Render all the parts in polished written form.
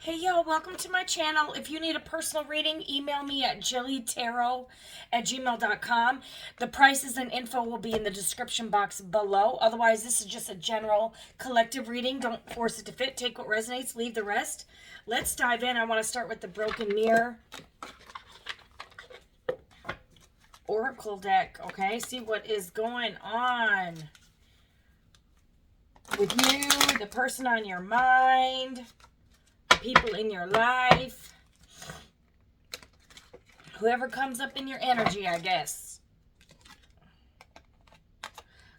Hey y'all, welcome to my channel. If you need a personal reading, email me at jillytarot@gmail.com. The prices and info will be in the description box below. Otherwise, this is just a general collective reading. Don't force it to fit. Take what resonates, leave the rest. Let's dive in. I want to start with the Broken Mirror Oracle deck, okay? See what is going on with you, the person on your mind, people in your life, whoever comes up in your energy, I guess.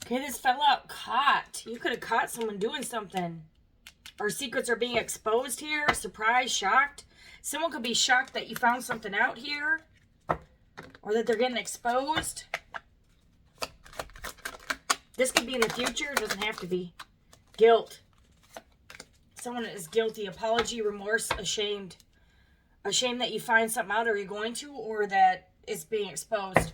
Okay, this fell out caught. You could have caught someone doing something. Or secrets are being exposed here. Surprised, shocked. Someone could be shocked that you found something out here. Or that they're getting exposed. This could be in the future. It doesn't have to be. Guilt. Someone is guilty. Apology, remorse, ashamed. Ashamed that you find something out, or you're going to, or that it's being exposed.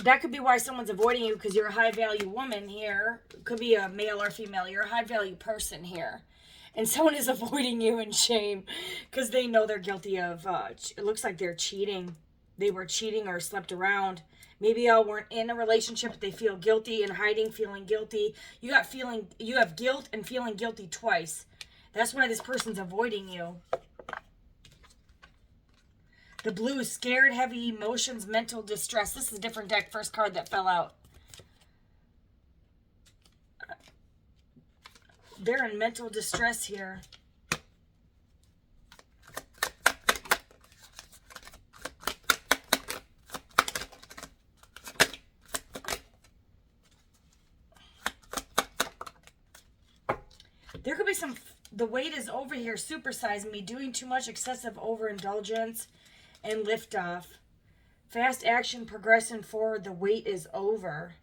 That could be why someone's avoiding you, because you're a high-value woman here. Could be a male or female. You're a high-value person here. And someone is avoiding you in shame because they know they're guilty of, it looks like they're cheating. They were cheating or slept around. Maybe y'all weren't in a relationship, but they feel guilty and hiding, feeling guilty. You have guilt and feeling guilty twice. That's why this person's avoiding you. The blue, scared, heavy emotions, mental distress. This is a different deck, first card that fell out. They're in mental distress here. There could be some, the weight is over here, supersizing me, doing too much, excessive overindulgence, and liftoff. Fast action, progressing forward, the weight is over.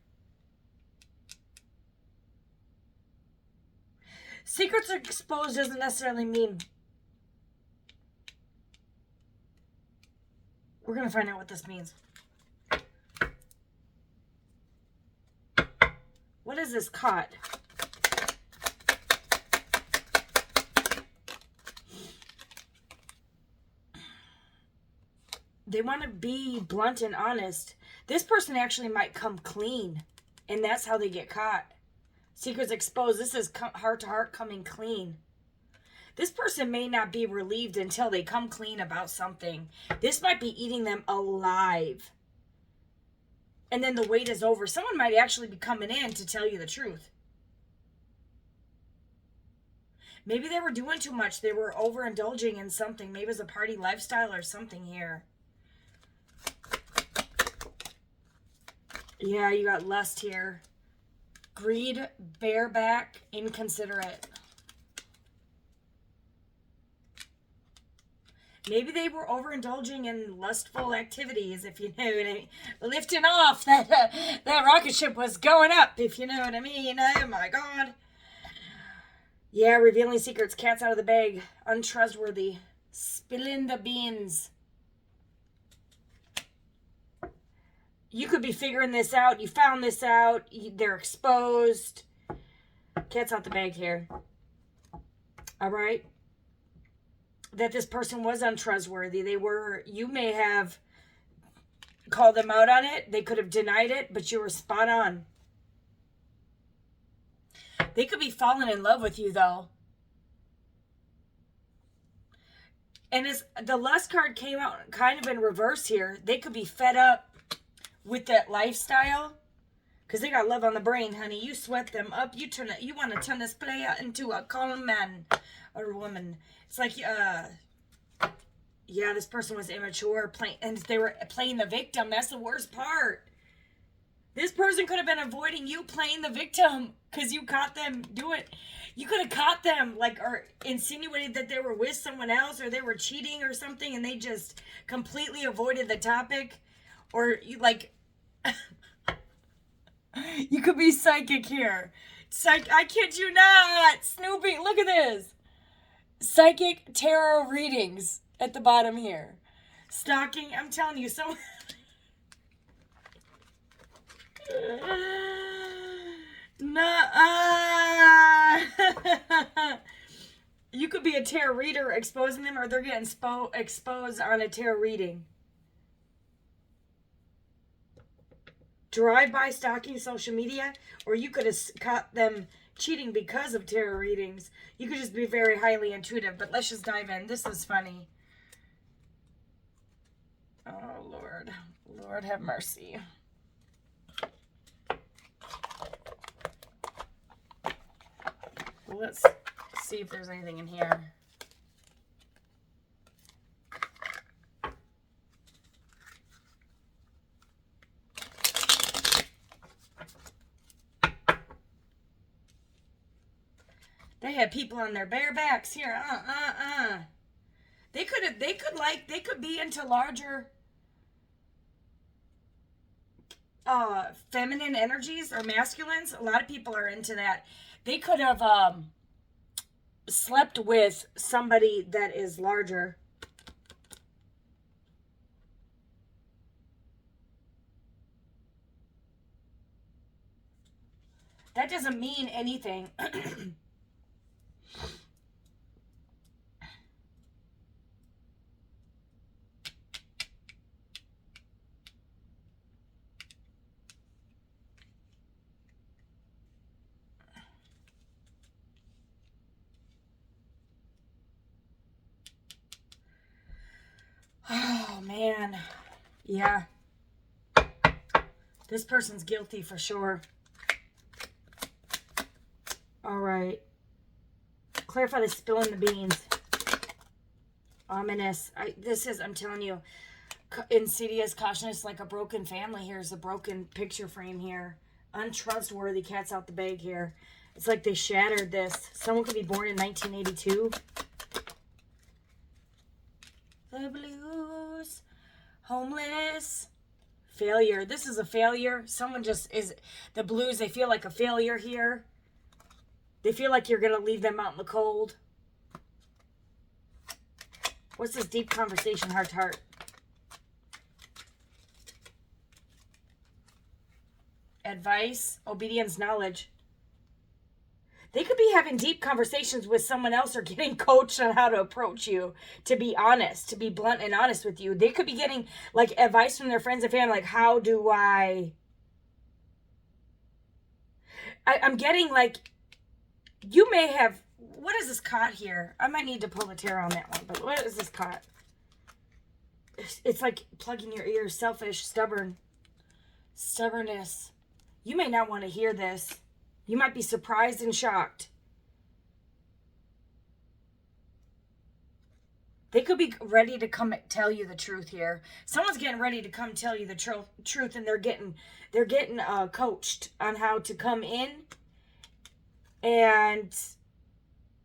Secrets exposed doesn't necessarily mean... We're going to find out what this means. What is this caught? They want to be blunt and honest. This person actually might come clean, and that's how they get caught. Secrets exposed. This is heart to heart coming clean. This person may not be relieved until they come clean about something. This might be eating them alive. And then the wait is over. Someone might actually be coming in to tell you the truth. Maybe they were doing too much. They were overindulging in something. Maybe it was a party lifestyle or something here. Yeah, you got lust here. Greed, bareback, inconsiderate. Maybe they were overindulging in lustful activities, if you know what I mean. Lifting off, that rocket ship was going up, if you know what I mean. Oh my God. Yeah, revealing secrets, cats out of the bag, untrustworthy, spilling the beans. You could be figuring this out. You found this out. They're exposed. Cat's out the bag here. All right. That this person was untrustworthy. You may have called them out on it. They could have denied it, but you were spot on. They could be falling in love with you, though. And as the lust card came out kind of in reverse here, they could be fed up with that lifestyle, because they got love on the brain, honey. You sweat them up. You want to turn this player into a calm man or woman. It's like, yeah, this person was immature, and they were playing the victim. That's the worst part. This person could have been avoiding you playing the victim because you caught them doing. You could have caught them, or insinuated that they were with someone else, or they were cheating or something, and they just completely avoided the topic. Or you could be psychic here. I kid you not. Snooping. Look at this. Psychic tarot readings at the bottom here. Stalking. I'm telling you, so. Nuh-uh. You could be a tarot reader exposing them, or they're getting exposed on a tarot reading. Drive-by stalking social media, or you could have caught them cheating because of tarot readings. You could just be very highly intuitive, but let's just dive in. This is funny. Oh, Lord. Lord have mercy. Well, let's see if there's anything in here. They had people on their bare backs here. They could be into larger feminine energies or masculines. A lot of people are into that. They could have slept with somebody that is larger. That doesn't mean anything. Oh, man. Yeah. This person's guilty for sure. All right. Clarify the spilling the beans. Ominous. I'm telling you, insidious, cautious, like a broken family. Here's a broken picture frame here. Untrustworthy, cat's out the bag here. It's like they shattered this. Someone could be born in 1982. The blues. Homeless. Failure. This is a failure. Someone just is, the blues, they feel like a failure here. They feel like you're going to leave them out in the cold. What's this deep conversation, heart to heart? Advice, obedience, knowledge. They could be having deep conversations with someone else or getting coached on how to approach you, to be honest, to be blunt and honest with you. They could be getting like advice from their friends and family, like, how do I'm getting like, you may have, what is this caught here? I might need to pull the tarot on that one, but what is this caught? It's like plugging your ears, selfish, stubbornness. You may not want to hear this. You might be surprised and shocked. They could be ready to come tell you the truth here. Someone's getting ready to come tell you the truth, and they're getting coached on how to come in and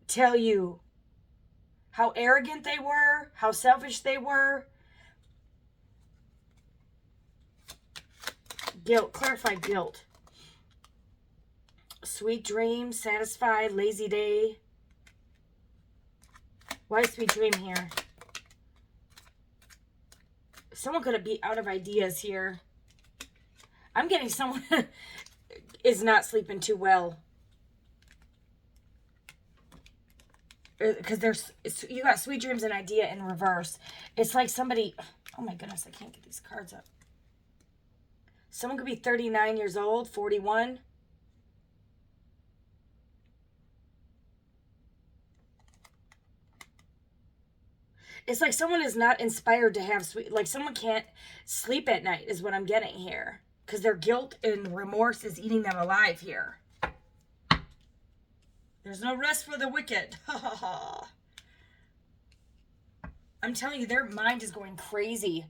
tell you how arrogant they were, how selfish they were. Guilt, clarify guilt. Sweet dream, satisfied, lazy day. Why sweet dream here? Someone could be out of ideas here. I'm getting someone is not sleeping too well. Because you got sweet dreams and idea in reverse. It's like somebody, oh my goodness, I can't get these cards up. Someone could be 39 years old, 41. It's like someone is not inspired to have sweet, like someone can't sleep at night is what I'm getting here. Because their guilt and remorse is eating them alive here. There's no rest for the wicked. Ha ha ha. I'm telling you, their mind is going crazy.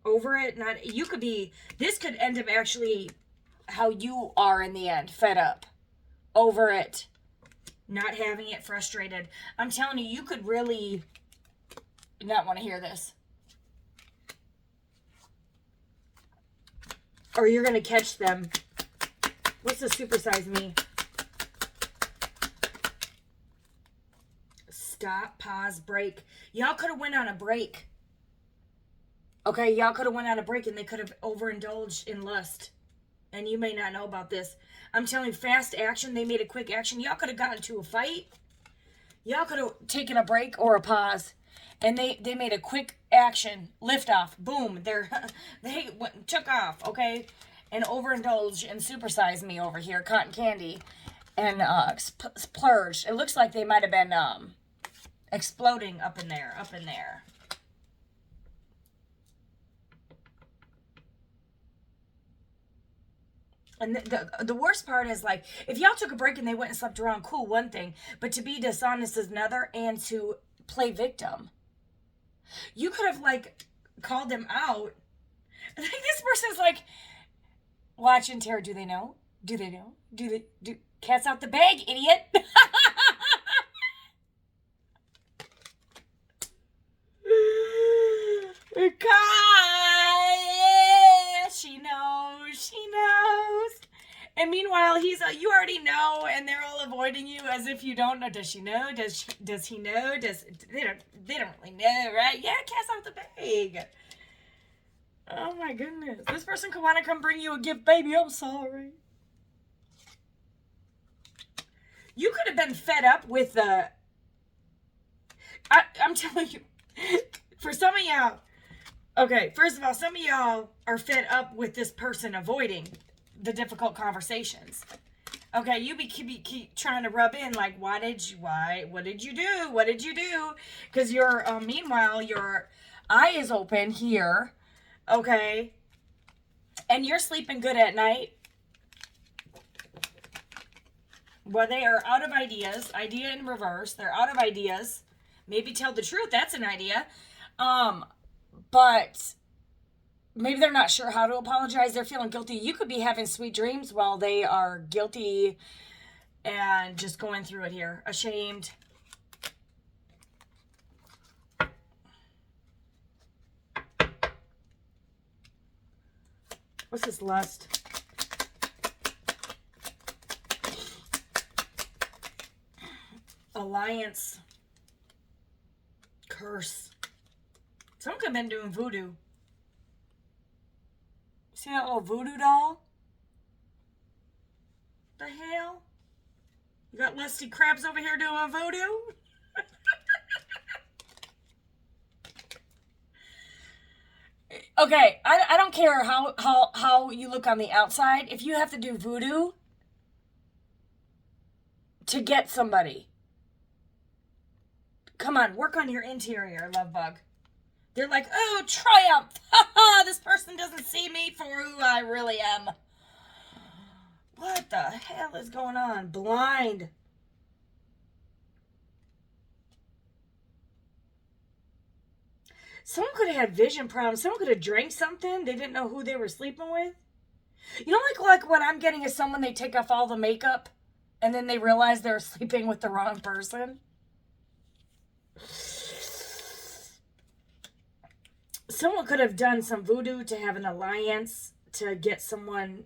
Over it, you could be, this could end up actually how you are in the end. Fed up. Over it. Not having it, frustrated. I'm telling you, you could really not want to hear this. Or you're going to catch them. What's the supersize me? Stop, pause, break. Y'all could have went on a break. Okay, y'all could have went on a break and they could have overindulged in lust. And you may not know about this. I'm telling you, fast action. They made a quick action. Y'all could have gotten into a fight. Y'all could have taken a break or a pause. And they made a quick action. Lift off. Boom. They took off, okay? And overindulged and supersized me over here. Cotton candy. And splurged. It looks like they might have been exploding up in there. And the worst part is, like, if y'all took a break and they went and slept around, cool, one thing. But to be dishonest is another, and to play victim. You could have, like, called them out. I think this person's like, watch and terror. Do they know? Do they know? Do cat's out the bag, idiot. She knows. And meanwhile, he's you already know, and they're all avoiding you as if you don't know. Does she know? Does he know? They don't really know, right? Yeah, cat's out the bag. Oh my goodness. This person could want to come bring you a gift, baby. I'm sorry. You could have been fed up with the... I'm telling you, for some of y'all, okay, first of all, some of y'all are fed up with this person avoiding the difficult conversations. Okay, you keep trying to rub in, like, what did you do? Because meanwhile, your eye is open here, okay, and you're sleeping good at night. Well, they are out of ideas. Idea in reverse. They're out of ideas. Maybe tell the truth. That's an idea. But maybe they're not sure how to apologize. They're feeling guilty. You could be having sweet dreams while they are guilty and just going through it here. Ashamed. What's this lust? Alliance. Curse. Someone could have been doing voodoo. See that little voodoo doll? The hell? You got lusty crabs over here doing voodoo? Okay, I don't care how you look on the outside. If you have to do voodoo to get somebody, come on, work on your interior, love bug. They're like, oh, triumph. This person doesn't see me for who I really am. What the hell is going on? Blind. Someone could have had vision problems. Someone could have drank something. They didn't know who they were sleeping with. You know, like what I'm getting is someone, they take off all the makeup and then they realize they're sleeping with the wrong person. Someone could have done some voodoo to have an alliance, to get someone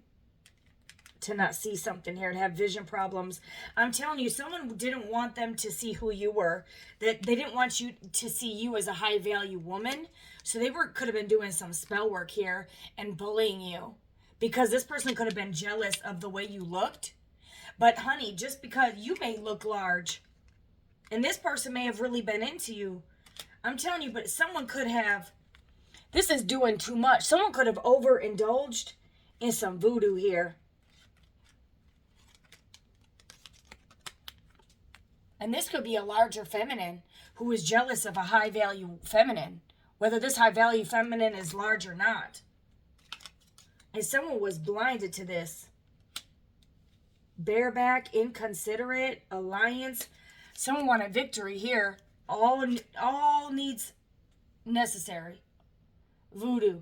to not see something here, to have vision problems. I'm telling you, someone didn't want them to see who you were. That they didn't want you to see you as a high value woman. So they could have been doing some spell work here and bullying you, because this person could have been jealous of the way you looked. But honey, just because you may look large and this person may have really been into you, I'm telling you, but someone could have, this is doing too much. Someone could have overindulged in some voodoo here. And this could be a larger feminine who is jealous of a high value feminine, whether this high value feminine is large or not. And someone was blinded to this. Bareback, inconsiderate, alliance. Someone wanted victory here. All needs necessary. Voodoo.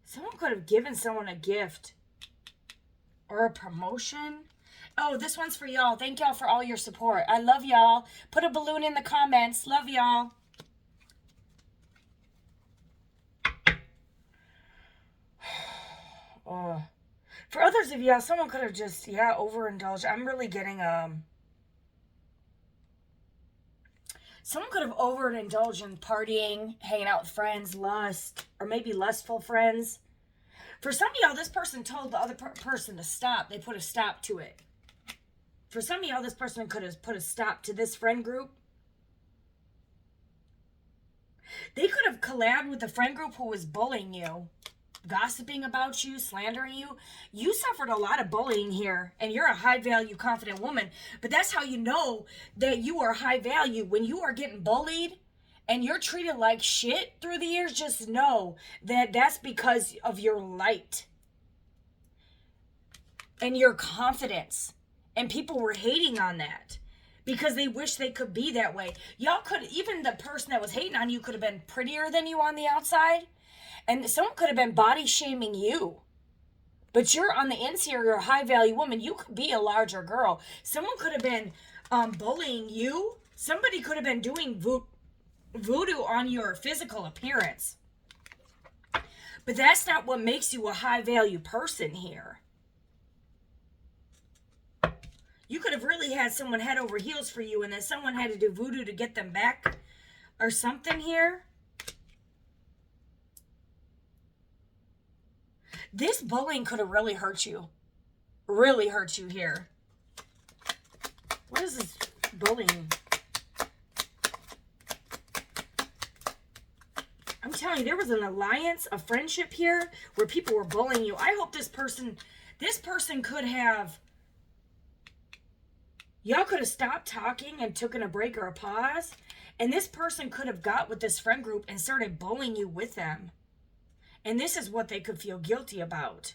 Someone could have given someone a gift or a promotion. Oh, this one's for y'all. Thank y'all for all your support. I love y'all. Put a balloon in the comments. Love y'all. Oh. For others of y'all, someone could have just, overindulged. I'm really getting, Someone could have overindulged in partying, hanging out with friends, lust, or maybe lustful friends. For some of y'all, this person told the other person to stop. They put a stop to it. For some of y'all, this person could have put a stop to this friend group. They could have collabed with the friend group who was bullying you, gossiping about you, slandering you. You suffered a lot of bullying here, and you're a high-value, confident woman. But that's how you know that you are high value. When you are getting bullied and you're treated like shit through the years, just know that that's because of your light and your confidence. And people were hating on that because they wish they could be that way. Y'all could, even the person that was hating on you could have been prettier than you on the outside. And someone could have been body shaming you. But you're on the inside, you're a high value woman. You could be a larger girl. Someone could have been bullying you. Somebody could have been doing voodoo on your physical appearance. But that's not what makes you a high value person here. You could have really had someone head over heels for you, and then someone had to do voodoo to get them back or something here. This bullying could have really hurt you. Really hurt you here. What is this bullying? I'm telling you, there was an alliance, a friendship here where people were bullying you. I hope this person could have, y'all could have stopped talking and taken a break or a pause. And this person could have got with this friend group and started bullying you with them. And this is what they could feel guilty about.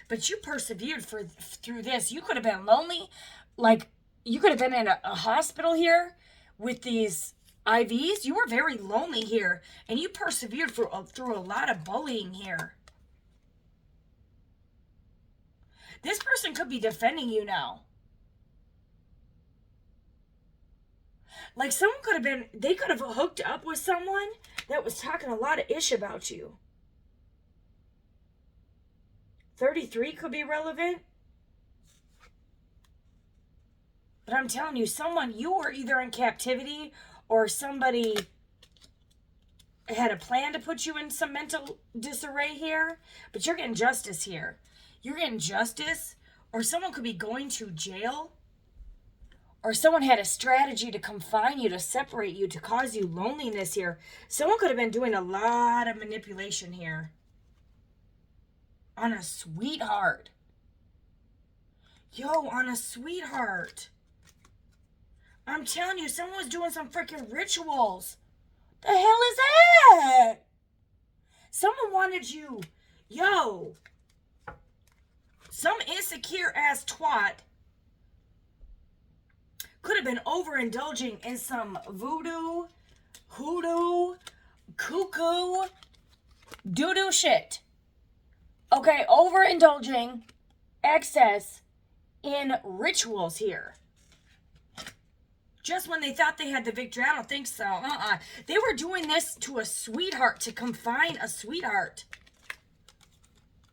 But you persevered through this. You could have been lonely. Like, you could have been in a hospital here with these IVs. You were very lonely here. And you persevered through a lot of bullying here. This person could be defending you now. Like, someone could have been, they could have hooked up with someone that was talking a lot of ish about you. 33 could be relevant. But I'm telling you, you were either in captivity or somebody had a plan to put you in some mental disarray here. But you're getting justice here. You're getting justice, or someone could be going to jail. Or someone had a strategy to confine you, to separate you, to cause you loneliness here. Someone could have been doing a lot of manipulation here. On a sweetheart. Yo, on a sweetheart. I'm telling you, someone was doing some freaking rituals. The hell is that? Someone wanted you. Yo. Some insecure ass twat could have been overindulging in some voodoo, hoodoo, cuckoo, doo-doo shit. Okay, overindulging excess in rituals here. Just when they thought they had the victory. I don't think so. They were doing this to a sweetheart, to confine a sweetheart.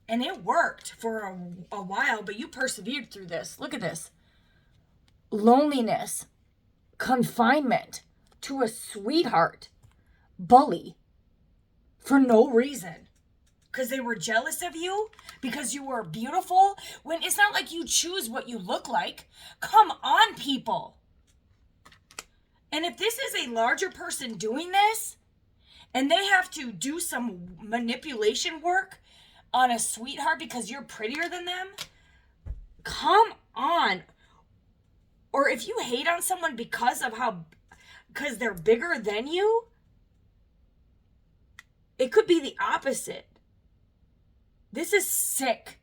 And it worked for a while, but you persevered through this. Look at this. Loneliness, confinement to a sweetheart, bully, for no reason. Because they were jealous of you, because you were beautiful. When it's not like you choose what you look like. Come on, people. And if this is a larger person doing this, and they have to do some manipulation work on a sweetheart because you're prettier than them, come on. Or if you hate on someone because they're bigger than you, it could be the opposite. This is sick.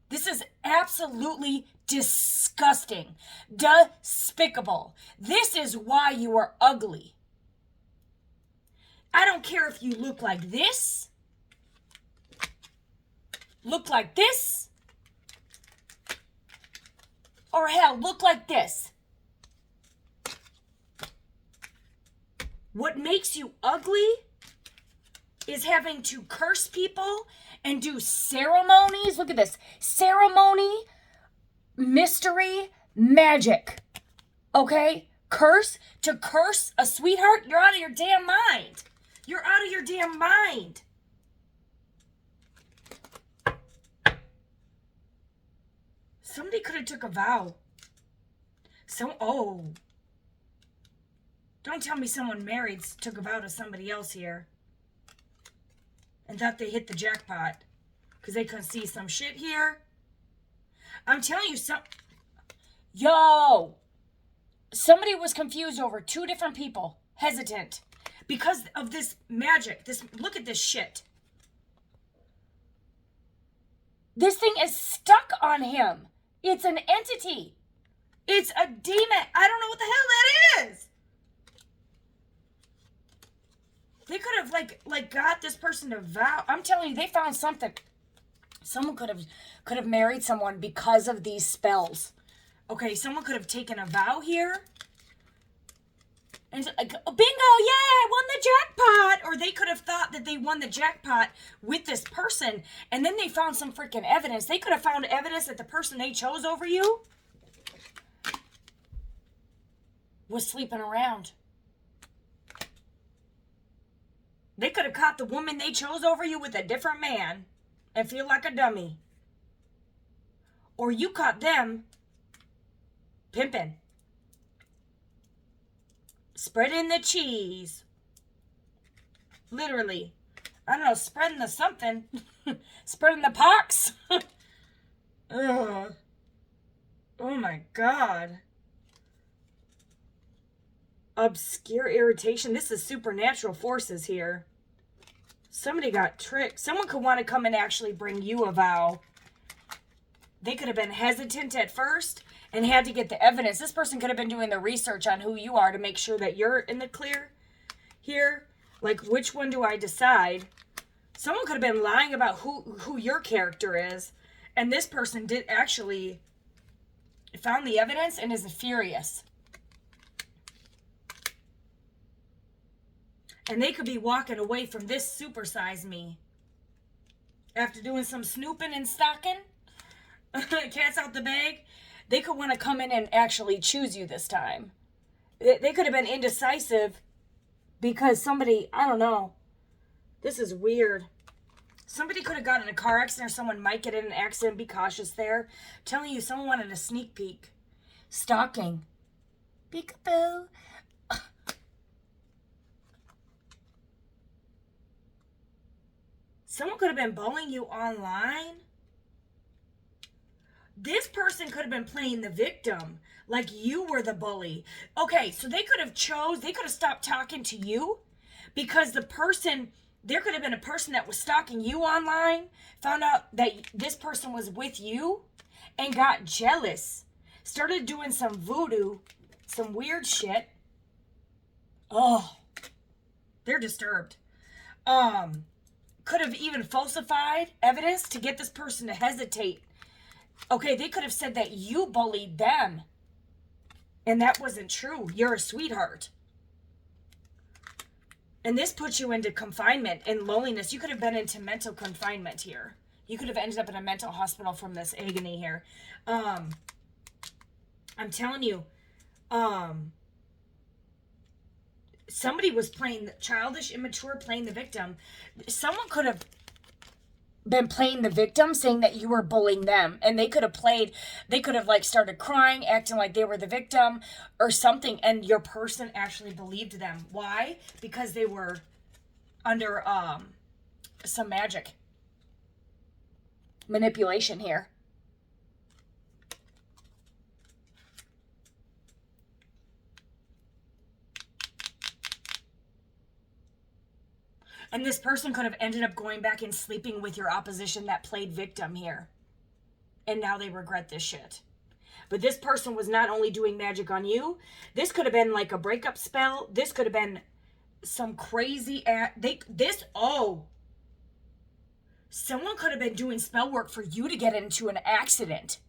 This is absolutely disgusting. Despicable. This is why you are ugly. I don't care if you look like this, look like this, or hell, look like this. What makes you ugly is having to curse people and do ceremonies. Look at this. Ceremony, mystery, magic. Okay? To curse a sweetheart, you're out of your damn mind. You're out of your damn mind. Somebody could have took a vow. Don't tell me someone married took a vow to somebody else here and thought they hit the jackpot because they couldn't see some shit here. I'm telling you somebody was confused over two different people, hesitant because of this magic. Look at this shit. This thing is stuck on him. It's an entity. It's a demon. I don't know what the hell that is. They could have like got this person to vow. I'm telling you, they found something. Someone could have married someone because of these spells. Okay, someone could have taken a vow here. And bingo, yeah, I won the jackpot. Or they could have thought that they won the jackpot with this person. And then they found some freaking evidence. They could have found evidence that the person they chose over you was sleeping around. They could have caught the woman they chose over you with a different man and feel like a dummy. Or you caught them pimping. Spreading the cheese. Literally. I don't know, spreading the something. Spreading the pox. Ugh. Oh my God. Obscure irritation. This is supernatural forces here. Somebody got tricked. Someone could want to come and actually bring you a vow. They could have been hesitant at first and had to get the evidence. This person could have been doing the research on who you are to make sure that you're in the clear here. Like, which one do I decide? Someone could have been lying about who your character is. And this person did actually found the evidence and is furious. And they could be walking away from this supersize me. After doing some snooping and stalking. Cat's out the bag. They could want to come in and actually choose you this time. They could have been indecisive because somebody, I don't know. This is weird. Somebody could have gotten in a car accident or someone might get in an accident. Be cautious there. I'm telling you, someone wanted a sneak peek. Stalking. Peekaboo. Someone could have been bullying you online. This person could have been playing the victim, like you were the bully. Okay, so they could have stopped talking to you because there could have been a person that was stalking you online, found out that this person was with you, and got jealous. Started doing some voodoo, some weird shit. Oh, they're disturbed. Could have even falsified evidence to get this person to hesitate. Okay, they could have said that you bullied them. And that wasn't true. You're a sweetheart. And this puts you into confinement and loneliness. You could have been into mental confinement here. You could have ended up in a mental hospital from this agony here. I'm telling you, somebody was playing childish, immature, playing the victim. Someone could have been playing the victim, saying that you were bullying them, and they could have like started crying, acting like they were the victim or something, and your person actually believed them. Why? Because they were under some magic manipulation here. And this person could have ended up going back and sleeping with your opposition that played victim here. And now they regret this shit. But this person was not only doing magic on you. This could have been like a breakup spell. This could have been some crazy... Someone could have been doing spell work for you to get into an accident.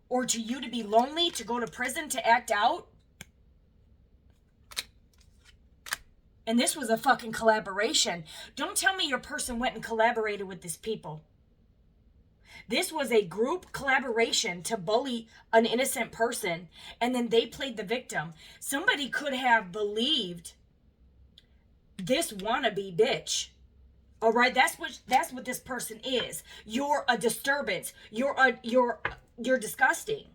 Or to you to be lonely, to go to prison, to act out. And this was a fucking collaboration. Don't tell me your person went and collaborated with these people. This was a group collaboration to bully an innocent person, and then they played the victim. Somebody could have believed this wannabe bitch. All right, that's what this person is. You're a disturbance. You're disgusting.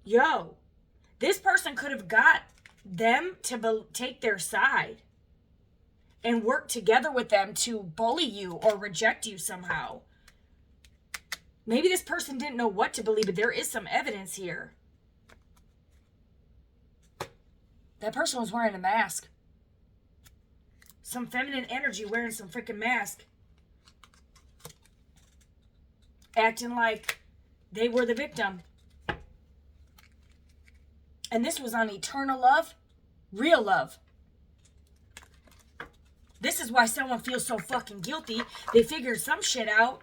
Yo, this person could have got them to take their side and work together with them to bully you or reject you somehow. Maybe this person didn't know what to believe, but there is some evidence here. That person was wearing a mask. Some feminine energy wearing some freaking mask. Acting like they were the victim. And this was on eternal love, real love. This is why someone feels so fucking guilty. They figured some shit out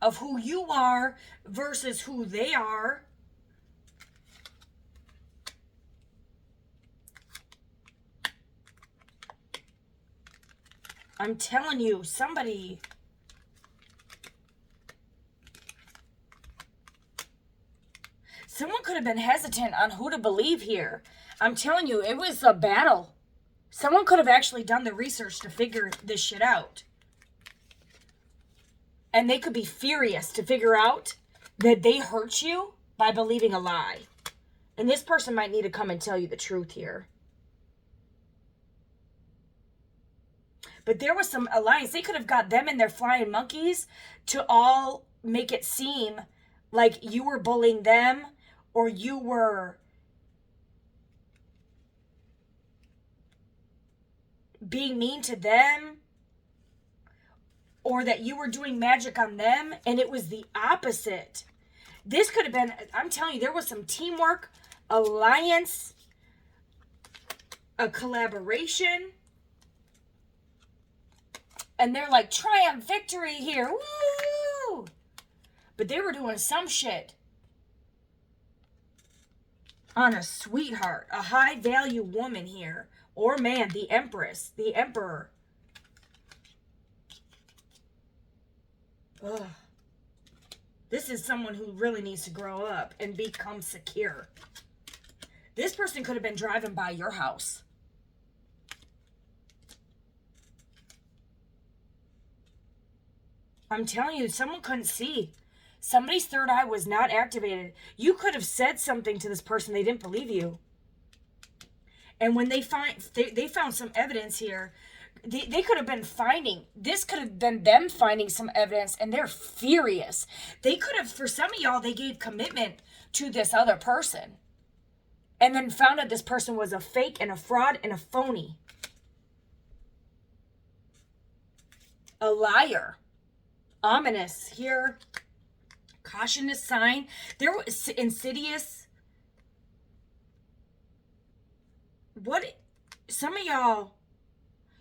of who you are versus who they are. I'm telling you, someone could have been hesitant on who to believe here. I'm telling you, it was a battle. Someone could have actually done the research to figure this shit out. And they could be furious to figure out that they hurt you by believing a lie. And this person might need to come and tell you the truth here. But there was some alliance. They could have got them and their flying monkeys to all make it seem like you were bullying them or you were being mean to them or that you were doing magic on them, and it was the opposite. This could have been, I'm telling you, there was some teamwork, alliance, a collaboration. And they're like, triumph, victory here, woo! But they were doing some shit on a sweetheart, a high-value woman here. Or man, the empress, the emperor. Ugh. This is someone who really needs to grow up and become secure. This person could have been driving by your house. I'm telling you, someone couldn't see. Somebody's third eye was not activated. You could have said something to this person. They didn't believe you. And when they found some evidence here, they could have been this could have been them finding some evidence, and they're furious. They could have, for some of y'all, they gave commitment to this other person. And then found out this person was a fake and a fraud and a phony. A liar. Ominous here. Cautionous sign. There was insidious. Some of y'all,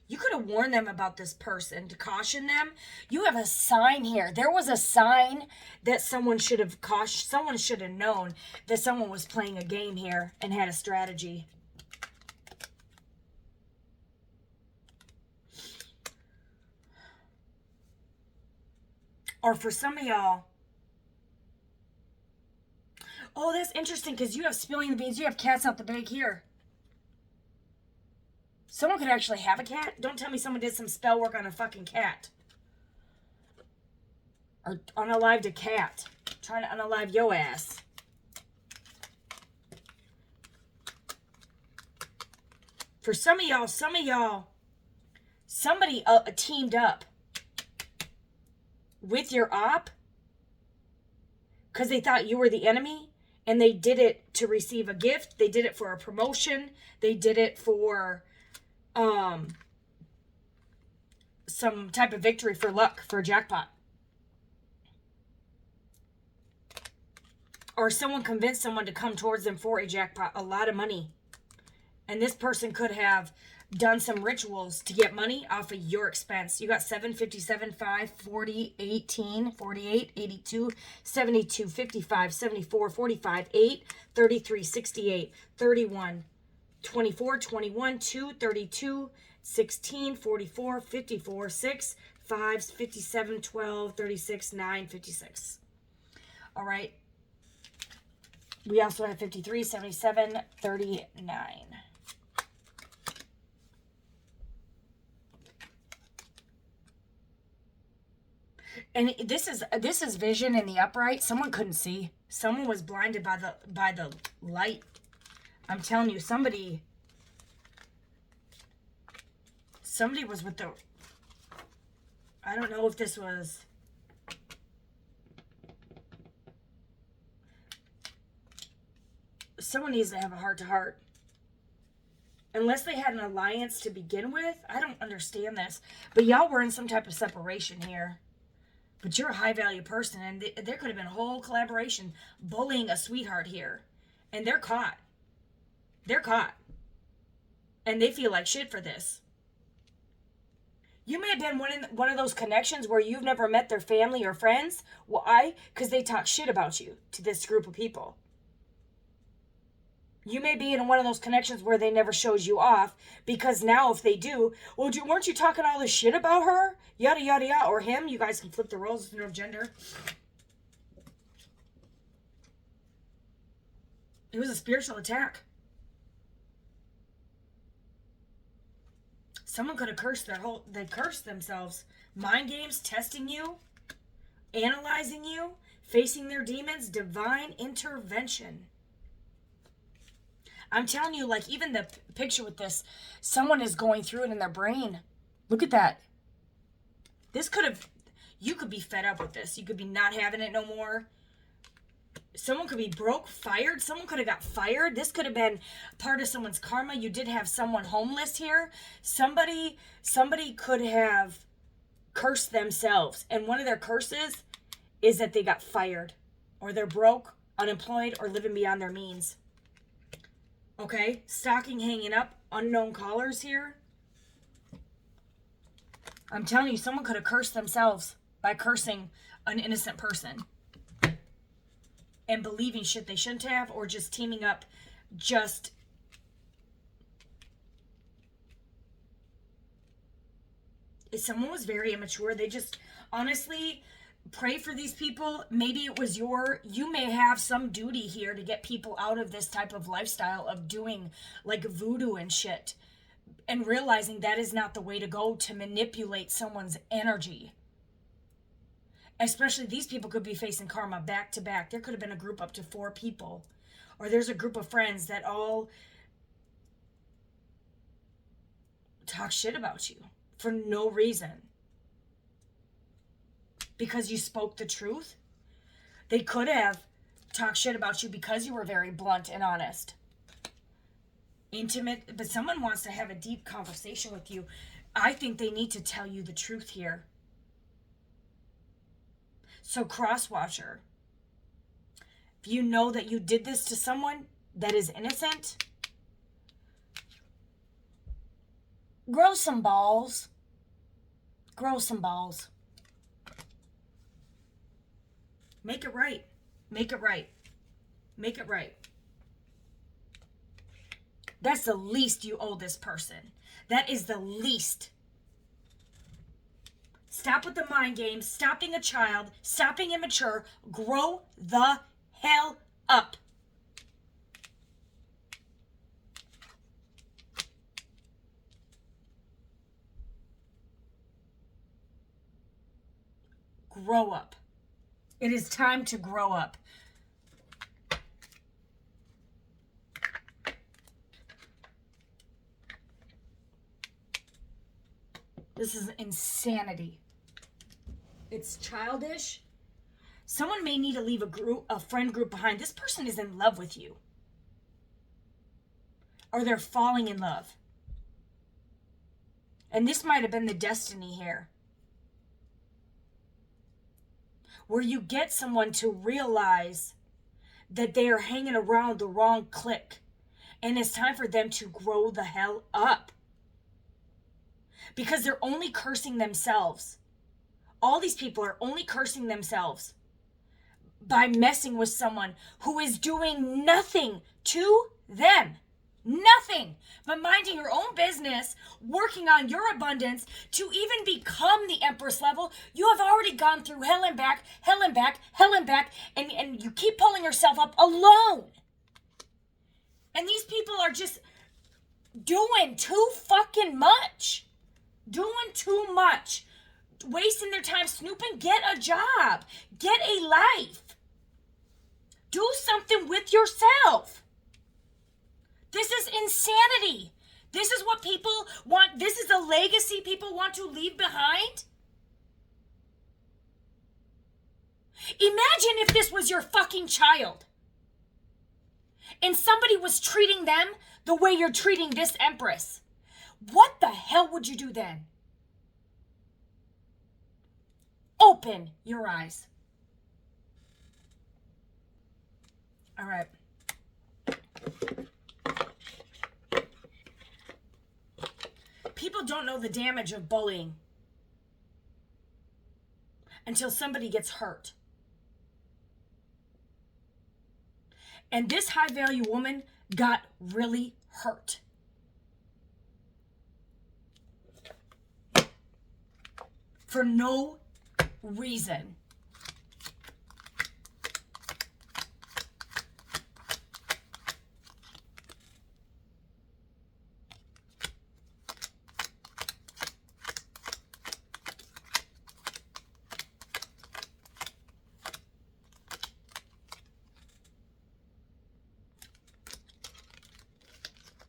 you could have warned them about this person to caution them. You have a sign here. There was a sign that someone should have someone should have known that someone was playing a game here and had a strategy. Or for some of y'all, oh, that's interesting because you have spilling the beans. You have cats out the bag here. Someone could actually have a cat. Don't tell me someone did some spell work on a fucking cat. Or unalived a cat. Trying to unalive yo ass. For some of y'all, somebody teamed up with your op because they thought you were the enemy, and they did it to receive a gift. They did it for a promotion. They did it for some type of victory, for luck, for a jackpot. Or someone convinced someone to come towards them for a jackpot, a lot of money. And this person could have done some rituals to get money off of your expense. You got 7, 57, 5, 40, 18, 48, 82, 72, 55, 74, 45, 8, 33, 68, 31, 24, 21, 2, 32, 16, 44, 54, 6, 5s, 57, 12, 36, 9, 56. All right. We also have 53, 77, 39. And this is vision in the upright. Someone couldn't see. Someone was blinded by the light. I'm telling you, somebody was with the, I don't know if this was, someone needs to have a heart-to-heart. Unless they had an alliance to begin with, I don't understand this. But y'all were in some type of separation here. But you're a high-value person, and there could have been a whole collaboration bullying a sweetheart here. And they're caught. They're caught. And they feel like shit for this. You may have been one of those connections where you've never met their family or friends. Why? Because they talk shit about you to this group of people. You may be in one of those connections where they never shows you off, because now if they do, well, weren't you talking all this shit about her? Yada, yada, yada. Or him. You guys can flip the roles. No gender. It was a spiritual attack. Someone could have cursed they cursed themselves. Mind games, testing you, analyzing you, facing their demons, divine intervention. I'm telling you, like, even the picture with this, someone is going through it in their brain. Look at that. This could have, you could be fed up with this. You could be not having it no more. Someone could be broke, fired. Someone could have got fired. This could have been part of someone's karma. You did have someone homeless here. Somebody could have cursed themselves. And one of their curses is that they got fired, or they're broke, unemployed, or living beyond their means. Okay? Stocking hanging up, unknown callers here. I'm telling you, someone could have cursed themselves by cursing an innocent person. And believing shit they shouldn't have, or just teaming up just... If someone was very immature, they just, honestly, pray for these people. Maybe it was you may have some duty here to get people out of this type of lifestyle of doing like voodoo and shit. And realizing that is not the way to go to manipulate someone's energy. Especially these people could be facing karma back to back. There could have been a group up to 4 people. Or there's a group of friends that all talk shit about you for no reason. Because you spoke the truth. They could have talked shit about you because you were very blunt and honest. Intimate, but someone wants to have a deep conversation with you. I think they need to tell you the truth here. So cross-watcher, if you know that you did this to someone that is innocent, grow some balls. Grow some balls. Make it right. Make it right. Make it right. That's the least you owe this person. That is the least. Stop with the mind games. Stop being a child. Stop being immature. Grow the hell up. Grow up. It is time to grow up. This is insanity. It's childish. Someone may need to leave a friend group behind. This person is in love with you. Or they're falling in love. And this might have been the destiny here. Where you get someone to realize that they are hanging around the wrong clique. And it's time for them to grow the hell up. Because they're only cursing themselves. All these people are only cursing themselves by messing with someone who is doing nothing to them. Nothing but minding your own business, working on your abundance to even become the Empress level. You have already gone through hell and back, hell and back, hell and back, and you keep pulling yourself up alone. And these people are just doing too fucking much. Doing too much. Wasting their time snooping. Get a job. Get a life. Do something with yourself. This is insanity. This is what people want. This is a legacy people want to leave behind. Imagine if this was your fucking child and somebody was treating them the way you're treating this Empress. What the hell would you do then? Open your eyes. All right. People don't know the damage of bullying until somebody gets hurt. And this high-value woman got really hurt. For no reason.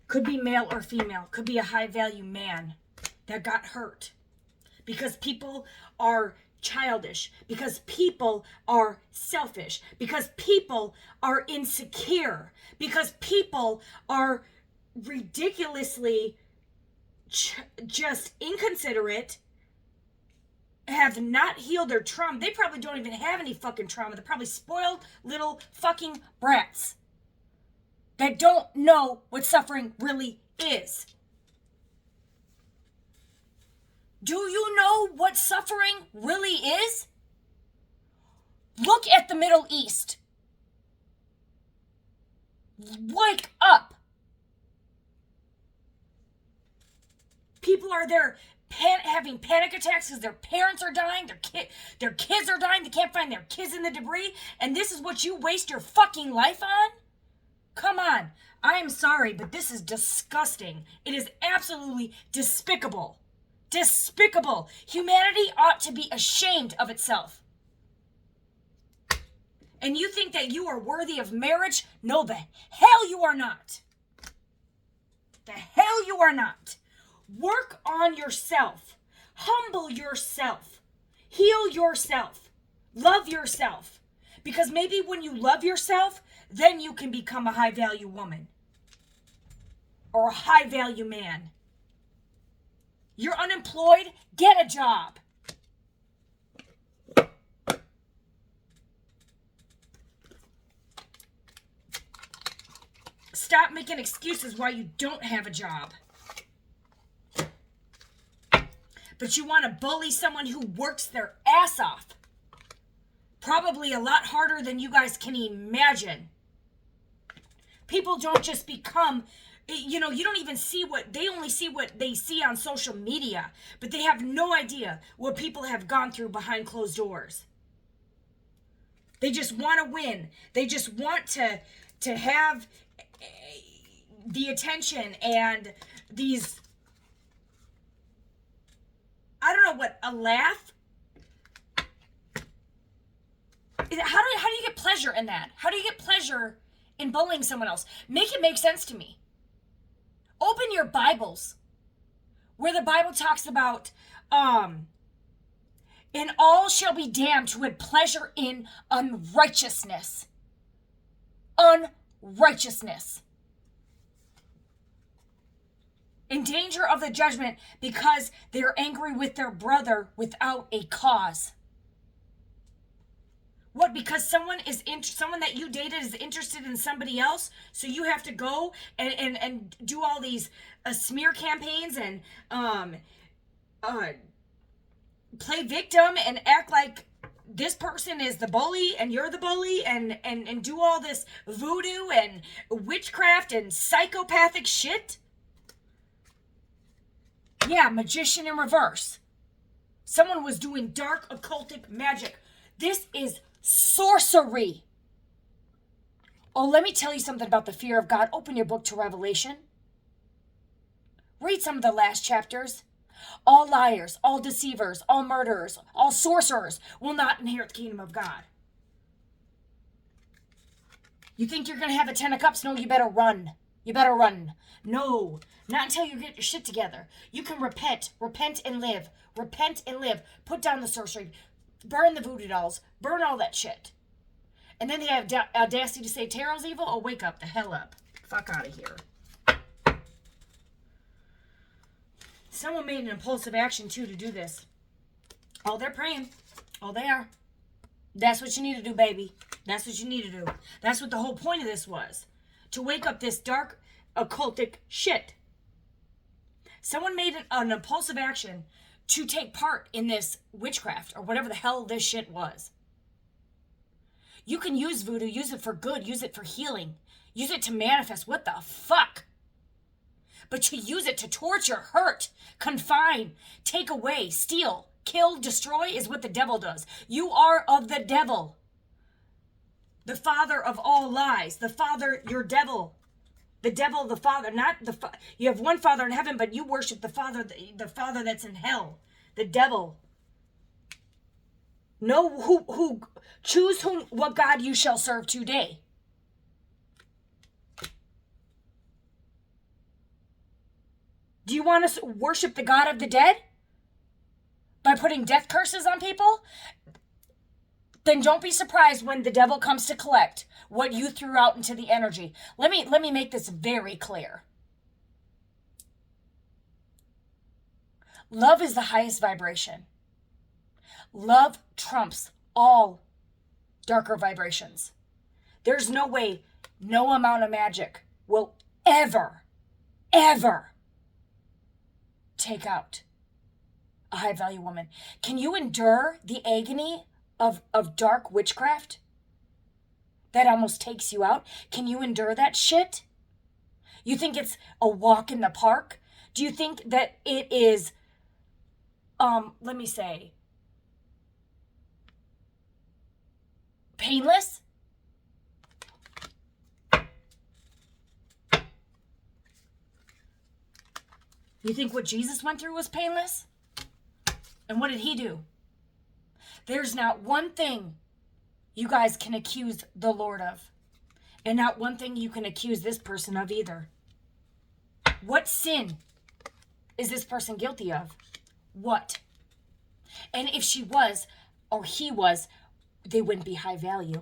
Could be male or female. Could be a high-value man that got hurt. Because people are childish. Because people are selfish. Because people are insecure. Because people are ridiculously just inconsiderate. Have not healed their trauma. They probably don't even have any fucking trauma. They're probably spoiled little fucking brats that don't know what suffering really is. Do you know what suffering really is? Look at the Middle East. Wake up. People are there having panic attacks because their parents are dying, their kids are dying, they can't find their kids in the debris, and this is what you waste your fucking life on? Come on. I am sorry, but this is disgusting. It is absolutely despicable. Despicable. Humanity ought to be ashamed of itself. And you think that you are worthy of marriage? No, the hell you are not. The hell you are not. Work on yourself. Humble yourself. Heal yourself. Love yourself. Because maybe when you love yourself, then you can become a high-value woman. Or a high-value man. You're unemployed? Get a job. Stop making excuses why you don't have a job. But you want to bully someone who works their ass off. Probably a lot harder than you guys can imagine. People don't just become, you don't even see they only see what they see on social media. But they have no idea what people have gone through behind closed doors. They just want to win. They just want to have the attention and these, I don't know what, a laugh? How do you get pleasure in that? How do you get pleasure in bullying someone else? Make it make sense to me. Open your Bibles where the Bible talks about and all shall be damned who had pleasure in unrighteousness. Unrighteousness. In danger of the judgment because they are angry with their brother without a cause. What? Because someone that you dated is interested in somebody else, so you have to go and do all these smear campaigns and play victim and act like this person is the bully and you're the bully and do all this voodoo and witchcraft and psychopathic shit? Yeah, magician in reverse. Someone was doing dark occultic magic. This is sorcery. Oh, let me tell you something about the fear of God. Open your book to Revelation. Read some of the last chapters. All liars, all deceivers, all murderers, all sorcerers will not inherit the kingdom of God. You think you're going to have a 10 of cups? No, you better run. You better run. No, not until you get your shit together. You can repent. Repent and live. Repent and live. Put down the sorcery. Burn the voodoo dolls. Burn all that shit. And then they have audacity to say tarot's evil? Oh, wake up the hell up. Fuck out of here. Someone made an impulsive action, too, to do this. Oh, they're praying. Oh, they are. That's what you need to do, baby. That's what you need to do. That's what the whole point of this was. To wake up this dark, occultic shit. Someone made an impulsive action to take part in this witchcraft or whatever the hell this shit was. You can use voodoo. Use it for good. Use it for healing. Use it to manifest. What the fuck? But to use it to torture, hurt, confine, take away, steal, kill, destroy is what the devil does. You are of the devil. The father of all lies. The father, your devil. The devil, the father. Not the you have one father in heaven, but you worship the father that's in hell. The devil. Know who choose what God you shall serve today. Do you want to worship the God of the dead? By putting death curses on people? Then don't be surprised when the devil comes to collect what you threw out into the energy. Let me make this very clear. Love is the highest vibration. Love trumps all darker vibrations. There's no way, no amount of magic will ever take out a high value woman. Can you endure the agony of dark witchcraft that almost takes you out? Can you endure that shit? You think it's a walk in the park? Do you think that it is, let me say, painless? You think what Jesus went through was painless? And what did he do? There's not one thing you guys can accuse the Lord of. And not one thing you can accuse this person of either. What sin is this person guilty of? What? And if she was, or he was, they wouldn't be high value.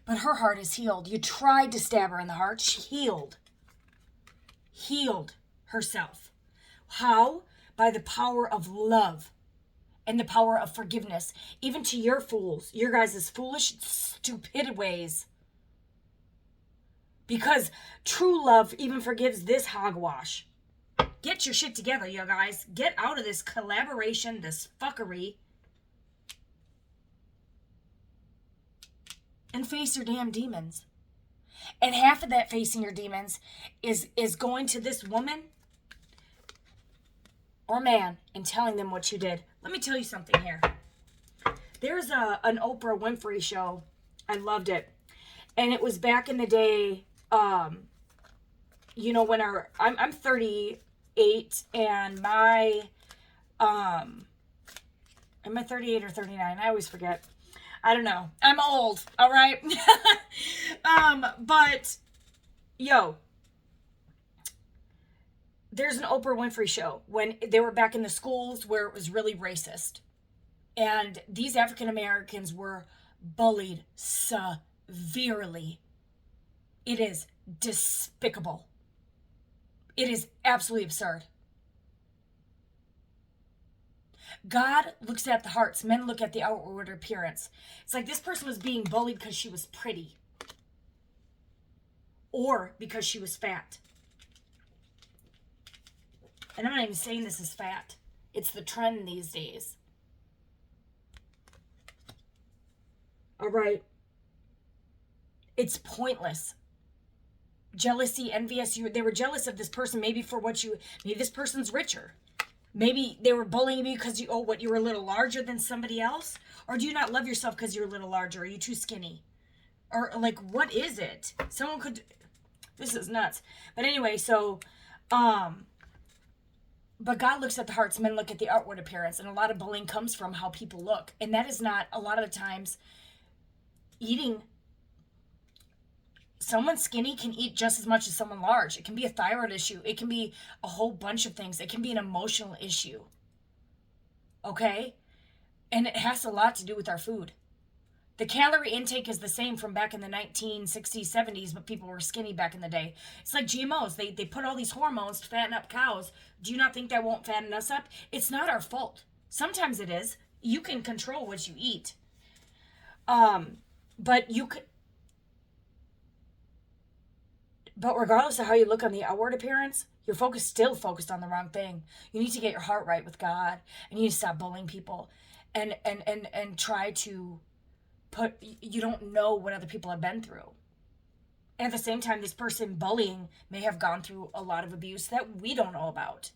But her heart is healed. You tried to stab her in the heart. She healed. Healed herself. How? By the power of love and the power of forgiveness. Even to your fools, your guys' foolish, stupid ways. Because true love even forgives this hogwash. Get your shit together, you guys. Get out of this collaboration, this fuckery. And face your damn demons. And half of that facing your demons is going to this woman or man and telling them what you did. Let me tell you something here. There's an Oprah Winfrey show. I loved it. And it was back in the day, you know, when I'm 38 and my, am I 38 or 39? I always forget. I don't know. I'm old, all right? But, yo, there's an Oprah Winfrey show when they were back in the schools where it was really racist. And these African Americans were bullied severely. It is despicable. It is absolutely absurd. God looks at the hearts. Men look at the outward appearance. It's like this person was being bullied because she was pretty. Or because she was fat. And I'm not even saying this is fat. It's the trend these days. All right. It's pointless. Jealousy, envious. They were jealous of this person, maybe for what you, maybe this person's richer. Maybe they were bullying you because you were a little larger than somebody else? Or do you not love yourself because you're a little larger? Are you too skinny? Or like, what is it? Someone could, this is nuts. But anyway, so, but God looks at the hearts, men look at the outward appearance. And a lot of bullying comes from how people look. And that is not, a lot of the times, eating. Someone skinny can eat just as much as someone large. It can be a thyroid issue. It can be a whole bunch of things. It can be an emotional issue. Okay? And it has a lot to do with our food. The calorie intake is the same from back in the 1960s, 70s, but people were skinny back in the day. It's like GMOs. They put all these hormones to fatten up cows. Do you not think that won't fatten us up? It's not our fault. Sometimes it is. You can control what you eat. But you could... But regardless of how you look on the outward appearance, you're still focused on the wrong thing. You need to get your heart right with God, and you need to stop bullying people, and try to put. You don't know what other people have been through, and at the same time, this person bullying may have gone through a lot of abuse that we don't know about.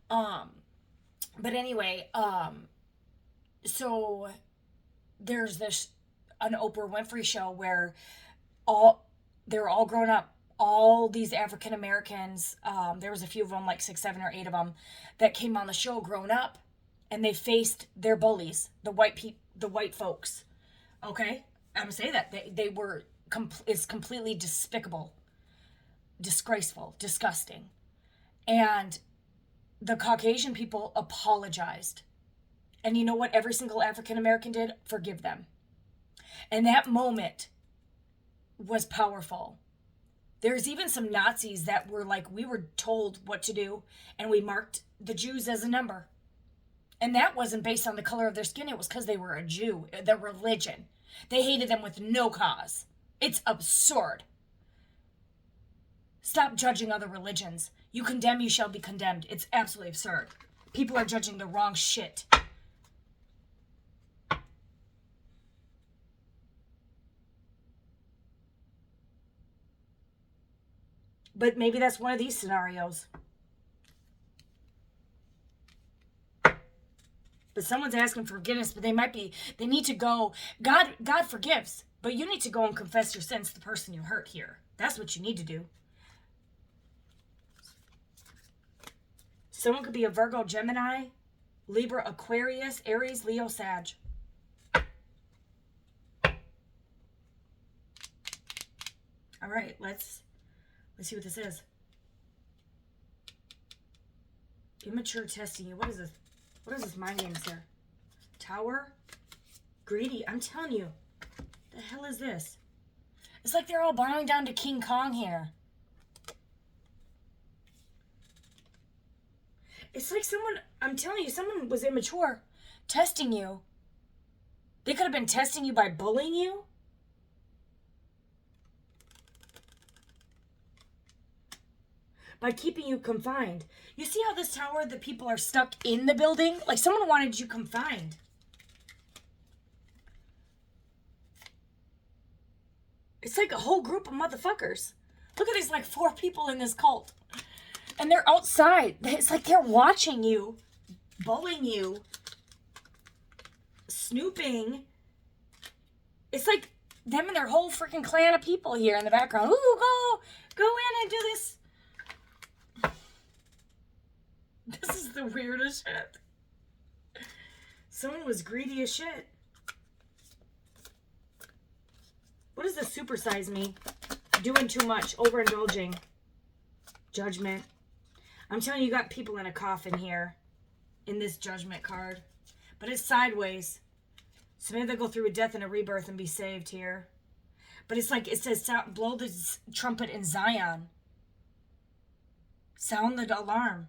But anyway, so there's an Oprah Winfrey show where they're all grown up. All these African Americans, there was a few of them, like 6, 7, or 8 of them, that came on the show grown up, and they faced their bullies, the white folks. Okay, I'm gonna say that they were completely despicable, disgraceful, disgusting, and the Caucasian people apologized, and you know what? Every single African American did? Forgive them, and that moment was powerful. There's even some Nazis that were like, we were told what to do, and we marked the Jews as a number. And that wasn't based on the color of their skin. It was because they were a Jew, their religion. They hated them with no cause. It's absurd. Stop judging other religions. You condemn, you shall be condemned. It's absolutely absurd. People are judging the wrong shit. But maybe that's one of these scenarios. But someone's asking for forgiveness, but they need to go. God forgives, but you need to go and confess your sins to the person you hurt here. That's what you need to do. Someone could be a Virgo, Gemini, Libra, Aquarius, Aries, Leo, Sag. All right, let's see what this is. Immature testing you. What is this? What is this mind games here? Tower? Greedy. I'm telling you. The hell is this? It's like they're all bowing down to King Kong here. It's like I'm telling you, someone was immature testing you. They could have been testing you by bullying you. By keeping you confined. You see how this tower, the people are stuck in the building? Like someone wanted you confined. It's like a whole group of motherfuckers. Look at these, like 4 people in this cult. And they're outside. It's like they're watching you, bullying you, snooping. It's like them and their whole freaking clan of people here in the background. Ooh, go in and do this. This is the weirdest shit. Someone was greedy as shit. What does this supersize me? Doing too much. Overindulging. Judgment. I'm telling you, you got people in a coffin here. In this judgment card. But it's sideways. So maybe they'll go through a death and a rebirth and be saved here. But it's like, it says, blow the trumpet in Zion. Sound the alarm.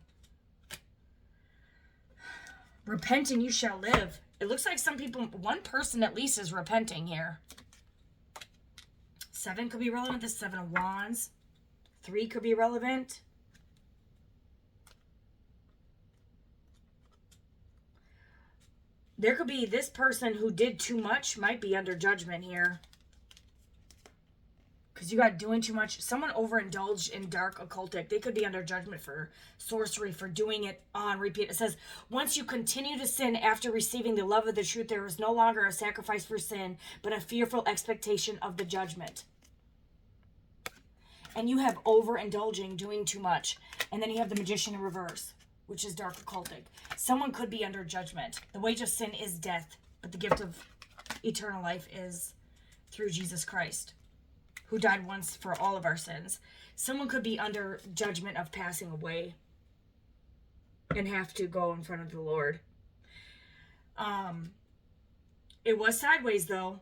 Repent and you shall live. It looks like some people, one person at least is repenting here. 7 could be relevant. This 7 of Wands. 3 could be relevant. There could be this person who did too much might be under judgment here. Because you got doing too much. Someone overindulged in dark occultic. They could be under judgment for sorcery, for doing it on repeat. It says, once you continue to sin after receiving the love of the truth, there is no longer a sacrifice for sin, but a fearful expectation of the judgment. And you have overindulging, doing too much. And then you have the magician in reverse, which is dark occultic. Someone could be under judgment. The wage of sin is death, but the gift of eternal life is through Jesus Christ, who died once for all of our sins. Someone could be under judgment of passing away and have to go in front of the Lord. It was sideways, though.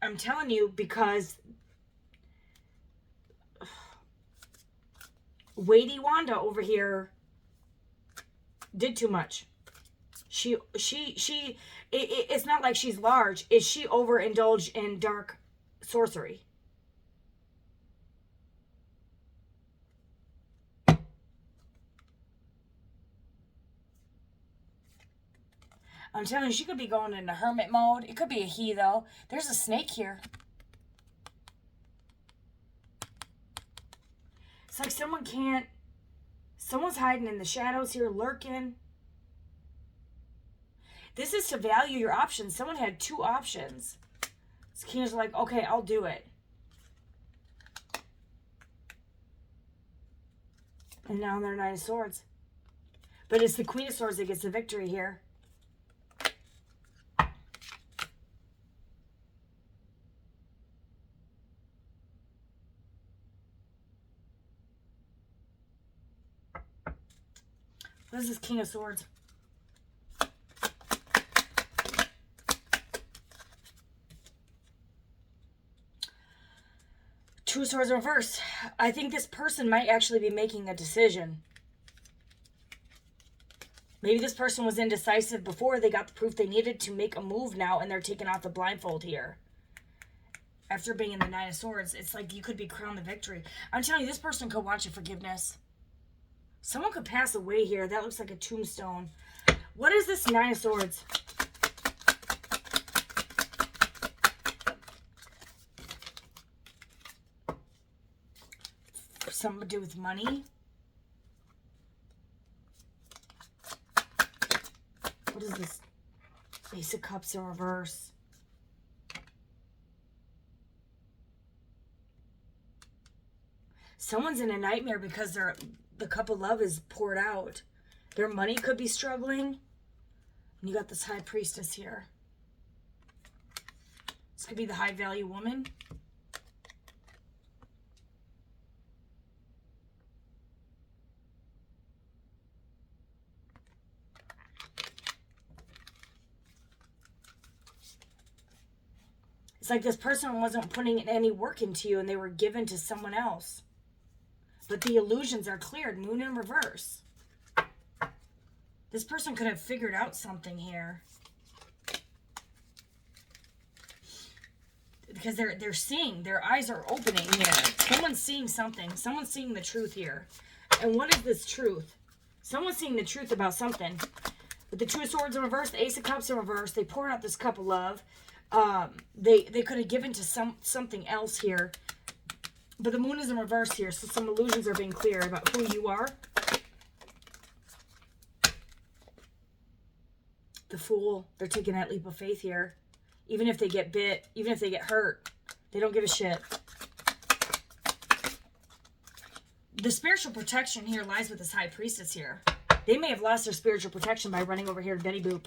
I'm telling you, because Weighty Wanda over here did too much. It's not like she's large. Is she overindulged in dark sorcery? I'm telling you, she could be going into hermit mode. It could be a he, though. There's a snake here. It's like someone's hiding in the shadows here, lurking. This is to value your options. Someone had two options. This king's like, okay, I'll do it. And now they're Knight of Swords. But it's the Queen of Swords that gets the victory here. This is King of Swords. Two Swords reversed. I think this person might actually be making a decision. Maybe this person was indecisive before they got the proof they needed to make a move now, and they're taking off the blindfold here. After being in the Nine of Swords, it's like you could be crowned the victory. I'm telling you, this person could want your forgiveness. Someone could pass away here. That looks like a tombstone. What is this Nine of Swords? Something to do with money? What is this? Ace of Cups in reverse. Someone's in a nightmare because the cup of love is poured out. Their money could be struggling. And you got this High Priestess here. This could be the high value woman. It's like this person wasn't putting any work into you and they were given to someone else. But the illusions are cleared. Moon in reverse. This person could have figured out something here. Because they're seeing. Their eyes are opening here. Someone's seeing something. Someone's seeing the truth here. And what is this truth? Someone's seeing the truth about something. With the Two of Swords in reverse, the Ace of Cups in reverse, they pour out this cup of love. They could have given to something else here. But the moon is in reverse here, so some illusions are being clear about who you are. The Fool, they're taking that leap of faith here. Even if they get bit, even if they get hurt, they don't give a shit. The spiritual protection here lies with this High Priestess here. They may have lost their spiritual protection by running over here to Betty Boop.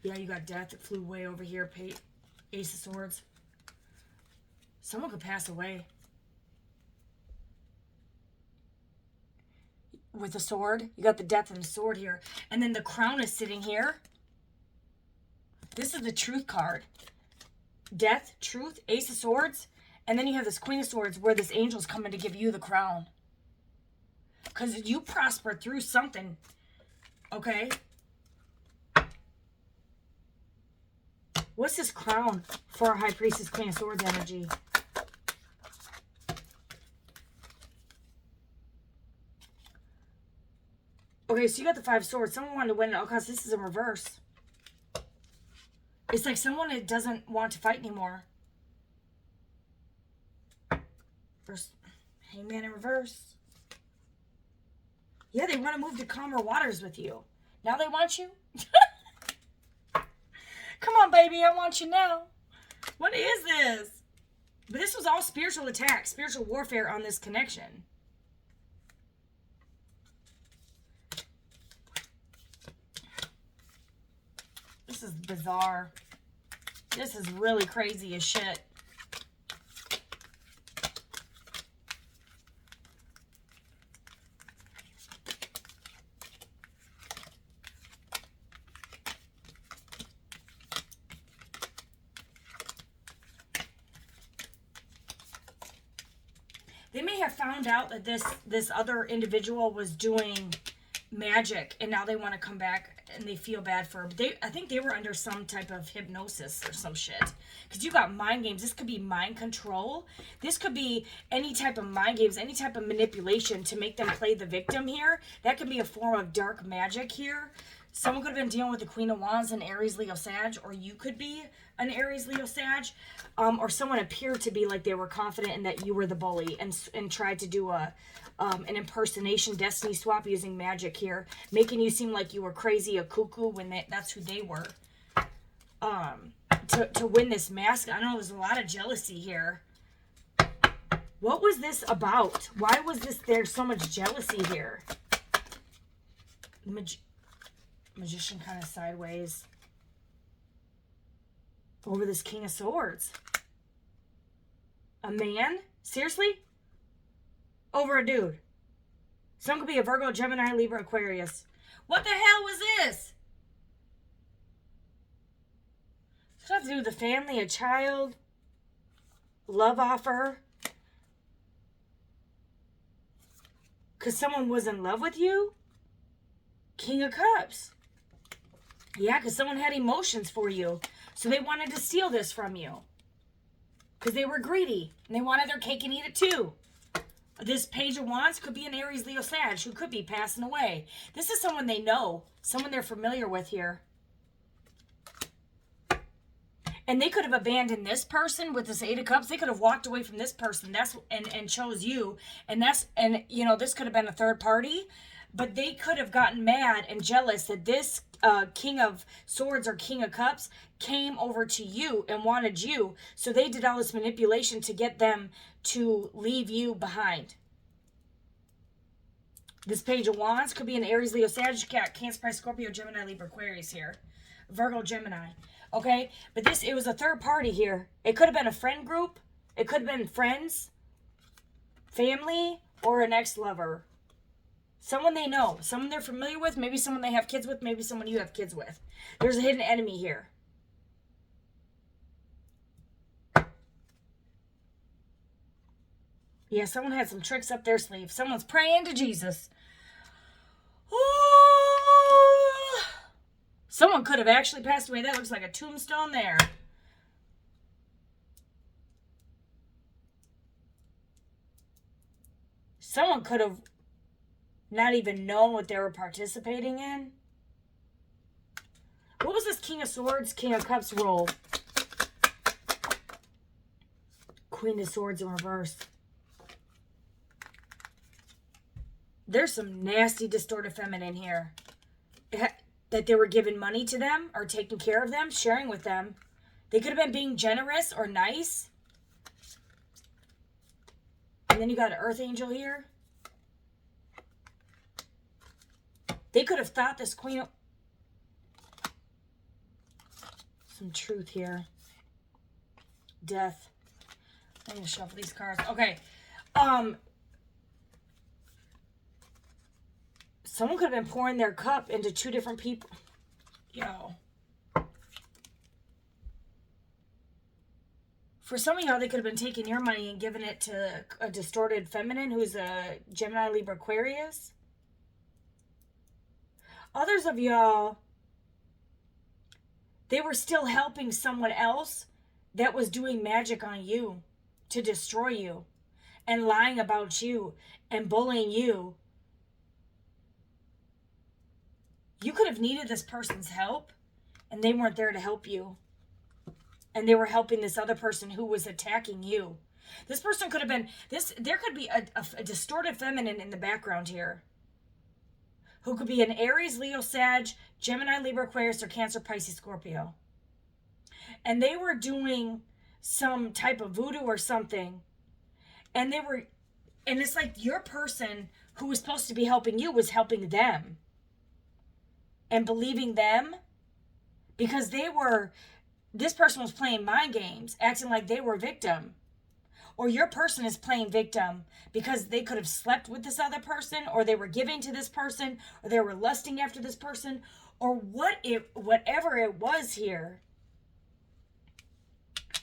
Yeah, you got Death that flew way over here. Ace of Swords. Someone could pass away. With a sword. You got the Death and the sword here. And then the Crown is sitting here. This is the Truth card. Death, Truth, Ace of Swords. And then you have this Queen of Swords where this angel's coming to give you the crown. Because you prospered through something. Okay? What's this crown for our High Priestess, Queen of Swords energy? Okay, so you got the 5 swords. Someone wanted to win at all costs. This is in reverse. It's like someone that doesn't want to fight anymore. First, Hangman in reverse. Yeah, they want to move to calmer waters with you. Now they want you? Come on, baby. I want you now. What is this? But this was all spiritual attack, spiritual warfare on this connection. This is bizarre. This is really crazy as shit. They may have found out that this other individual was doing magic, and now they want to come back and they feel bad for her. I think they were under some type of hypnosis or some shit. Because you got mind games. This could be mind control. This could be any type of mind games, any type of manipulation to make them play the victim here. That could be a form of dark magic here. Someone could have been dealing with the Queen of Wands, an Aries, Leo, Sag, or you could be an Aries, Leo, Sag, or someone appeared to be like they were confident in that you were the bully and tried to do an impersonation, destiny swap using magic here, making you seem like you were crazy, a cuckoo, when that's who they were. To win this mask, I know there's a lot of jealousy here. What was this about? Why was there's so much jealousy here? Magician kind of sideways over this King of Swords. A man? Seriously? Over a dude. Some could be a Virgo, Gemini, Libra, Aquarius. What the hell was this? Does it have to do with the family, a child, love offer? Because someone was in love with you? King of Cups. Yeah, because someone had emotions for you. So they wanted to steal this from you. Because they were greedy. And they wanted their cake and eat it too. This Page of Wands could be an Aries, Leo, Sag who could be passing away. This is someone they know. Someone they're familiar with here. And they could have abandoned this person with this 8 of Cups. They could have walked away from this person and chose you. And you know, this could have been a third party. But they could have gotten mad and jealous that this King of Swords or King of Cups came over to you and wanted you. So they did all this manipulation to get them to leave you behind. This Page of Wands could be an Aries, Leo, Sag, Cancer, Pisces, Scorpio, Gemini, Libra, Aquarius here. Virgo, Gemini. Okay? But it was a third party here. It could have been a friend group. It could have been friends, family, or an ex-lover. Someone they know. Someone they're familiar with. Maybe someone they have kids with. Maybe someone you have kids with. There's a hidden enemy here. Yeah, someone had some tricks up their sleeve. Someone's praying to Jesus. Ooh. Someone could have actually passed away. That looks like a tombstone there. Someone could have not even known what they were participating in. What was this King of Swords, King of Cups role? Queen of Swords in reverse. There's some nasty distorted feminine here. That they were giving money to them or taking care of them, sharing with them. They could have been being generous or nice. And then you got an Earth Angel here. They could have thought this Queen of... Some truth here. Death. I'm going to shuffle these cards. Okay. Someone could have been pouring their cup into 2 different people. Yo. For some of y'all, they could have been taking your money and giving it to a distorted feminine who's a Gemini, Libra, Aquarius. Others of y'all, they were still helping someone else that was doing magic on you to destroy you and lying about you and bullying you. You could have needed this person's help, and they weren't there to help you. And they were helping this other person who was attacking you. This person could have been, there could be a distorted feminine in the background here. Who could be an Aries, Leo, Sag, Gemini, Libra, Aquarius, or Cancer, Pisces, Scorpio. And they were doing some type of voodoo or something. And it's like your person who was supposed to be helping you was helping them. And believing them. Because this person was playing mind games, acting like they were victim. Or your person is playing victim because they could have slept with this other person, or they were giving to this person, or they were lusting after this person, or whatever it was here.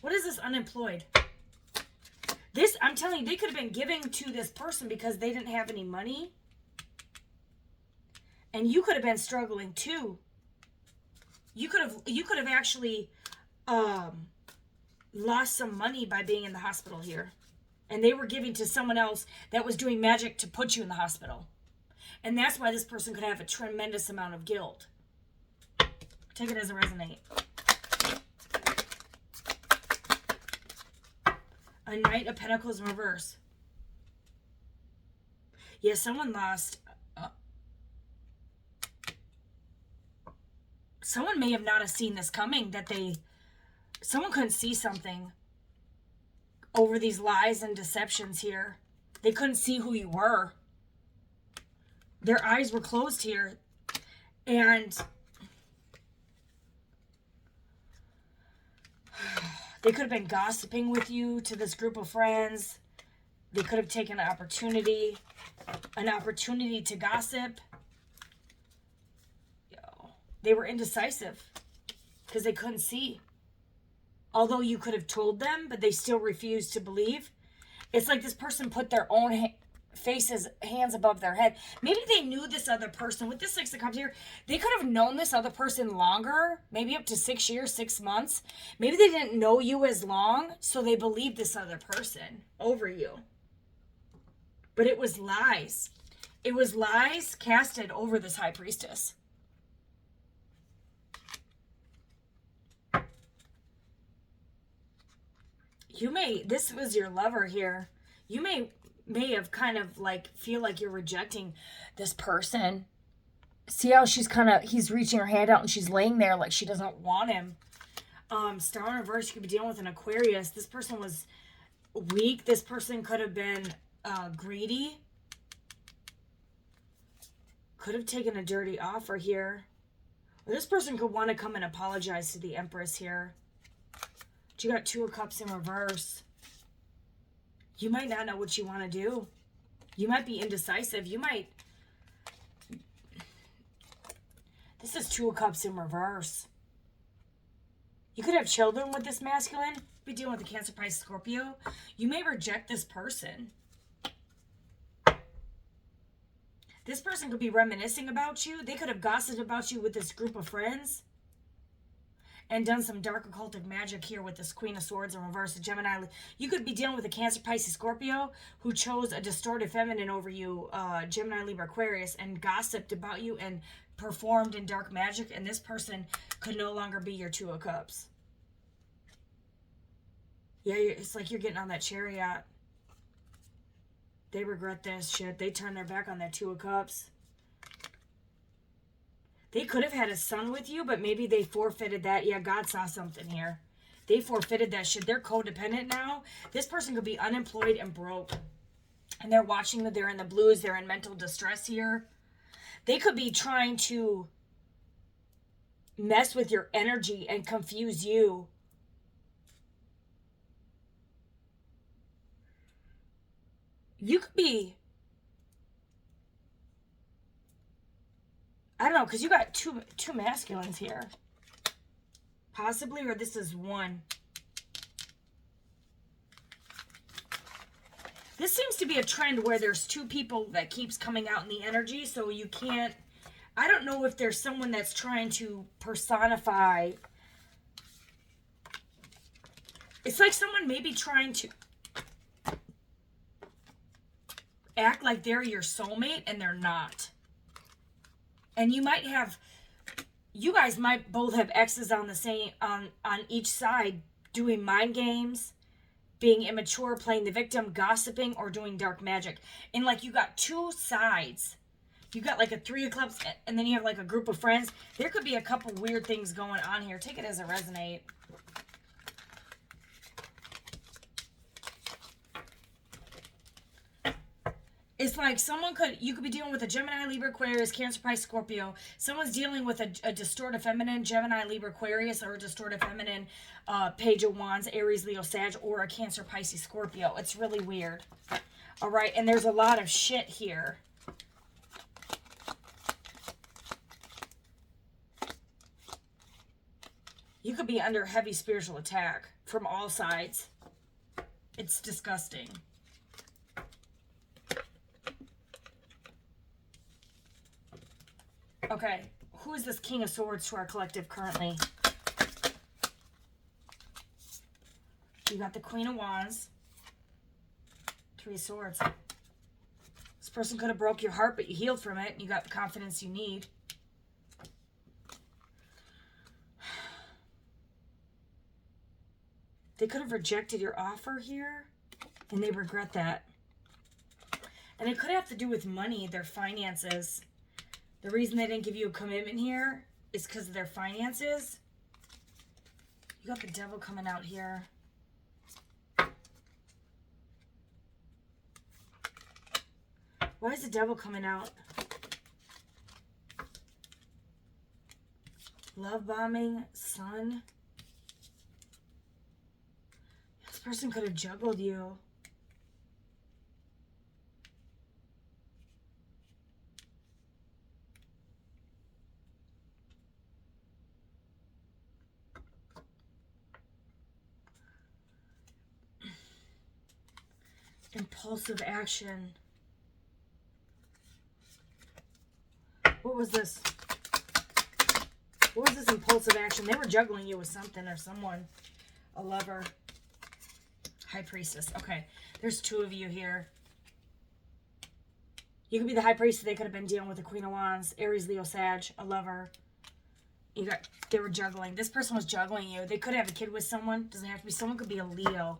What is this unemployed? I'm telling you, they could have been giving to this person because they didn't have any money. And you could have been struggling too. You could have actually lost some money by being in the hospital here. And they were giving to someone else that was doing magic to put you in the hospital. And that's why this person could have a tremendous amount of guilt. Take it as a resonate. A Knight of Pentacles in reverse. Yeah, someone lost. Someone may have not have seen this coming. Someone couldn't see something over these lies and deceptions here. They couldn't see who you were. Their eyes were closed here. And they could have been gossiping with you to this group of friends. They could have taken an opportunity to gossip. They were indecisive because they couldn't see. Although you could have told them, but they still refused to believe. It's like this person put their own hands above their head. Maybe they knew this other person. With this Six of Cups here, they could have known this other person longer. Maybe up to 6 years, 6 months. Maybe they didn't know you as long, so they believed this other person over you. But it was lies. It was lies casted over this High Priestess. This was your lover here. You may have kind of feel like you're rejecting this person. See how he's reaching her hand out and she's laying there like she doesn't want him. Star in reverse, you could be dealing with an Aquarius. This person was weak. This person could have been greedy. Could have taken a dirty offer here. Or this person could want to come and apologize to the Empress here. You got Two of Cups in reverse. You might not know what you want to do. You might be indecisive. This is Two of Cups in reverse. You could have children with this masculine. Be dealing with the Cancer, Pisces, Scorpio. You may reject this person. This person could be reminiscing about you. They could have gossiped about you with this group of friends. And done some dark occultic magic here with this Queen of Swords in reverse. A Gemini. You could be dealing with a Cancer, Pisces, Scorpio who chose a distorted feminine over you, Gemini, Libra, Aquarius, and gossiped about you and performed in dark magic. And this person could no longer be your Two of Cups. Yeah, it's like you're getting on that chariot. They regret this shit. They turn their back on their Two of Cups. They could have had a son with you, but maybe they forfeited that. Yeah, God saw something here. They forfeited that shit. They're codependent now. This person could be unemployed and broke. And they're watching that they're in the blues. They're in mental distress here. They could be trying to mess with your energy and confuse you. You could be... I don't know, because you got two masculines here. Possibly, or this is one. This seems to be a trend where there's two people that keeps coming out in the energy, so you can't... I don't know if there's someone that's trying to personify... It's like someone maybe trying to act like they're your soulmate, and they're not. And you might have, you guys might both have exes on the same, on each side, doing mind games, being immature, playing the victim, gossiping, or doing dark magic. And like you got two sides. You got like a 3 of clubs, and then you have like a group of friends. There could be a couple weird things going on here. Take it as it resonates. It's like you could be dealing with a Gemini, Libra, Aquarius, Cancer, Pisces, Scorpio. Someone's dealing with a distorted feminine, Gemini, Libra, Aquarius, or a distorted feminine, Page of Wands, Aries, Leo, Sag, or a Cancer, Pisces, Scorpio. It's really weird. All right, and there's a lot of shit here. You could be under heavy spiritual attack from all sides. It's disgusting. Okay, who is this King of Swords to our collective currently? You got the Queen of Wands. 3 of Swords. This person could have broke your heart, but you healed from it, and you got the confidence you need. They could have rejected your offer here, and they regret that. And it could have to do with money, their finances. The reason they didn't give you a commitment here is because of their finances. You got the Devil coming out here. Why is the Devil coming out? Love bombing, Sun. This person could have juggled you. Impulsive action. What was this? What was this impulsive action? They were juggling you with something or someone. A lover. High Priestess. Okay. There's 2 of you here. You could be the High Priestess. They could have been dealing with the Queen of Wands. Aries, Leo, Sag. A lover. They were juggling. This person was juggling you. They could have a kid with someone. Doesn't have to be. Someone could be a Leo.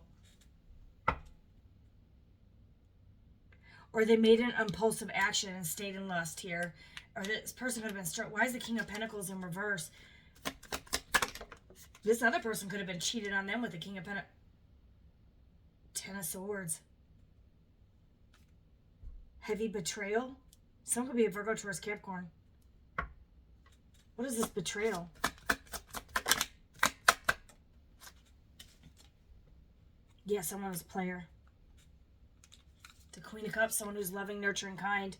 Or they made an impulsive action and stayed in lust here. Or this person could have been struck. Why is the King of Pentacles in reverse? This other person could have been cheated on them with the King of Pentacles. 10 of Swords. Heavy betrayal. Some could be a Virgo, Taurus, Capricorn. What is this betrayal? Yeah, someone was a player. The Queen of Cups, someone who's loving, nurturing, kind.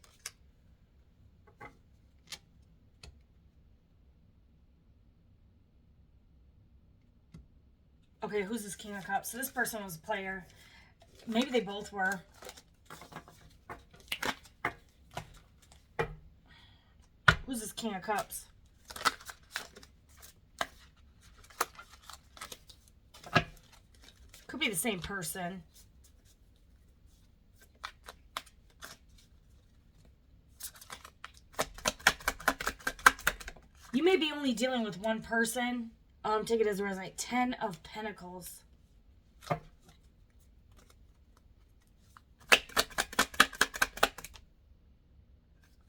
Okay, who's this King of Cups? So this person was a player. Maybe they both were. Who's this King of Cups? Could be the same person. You may be only dealing with one person. Take it as a resonate. 10 of Pentacles.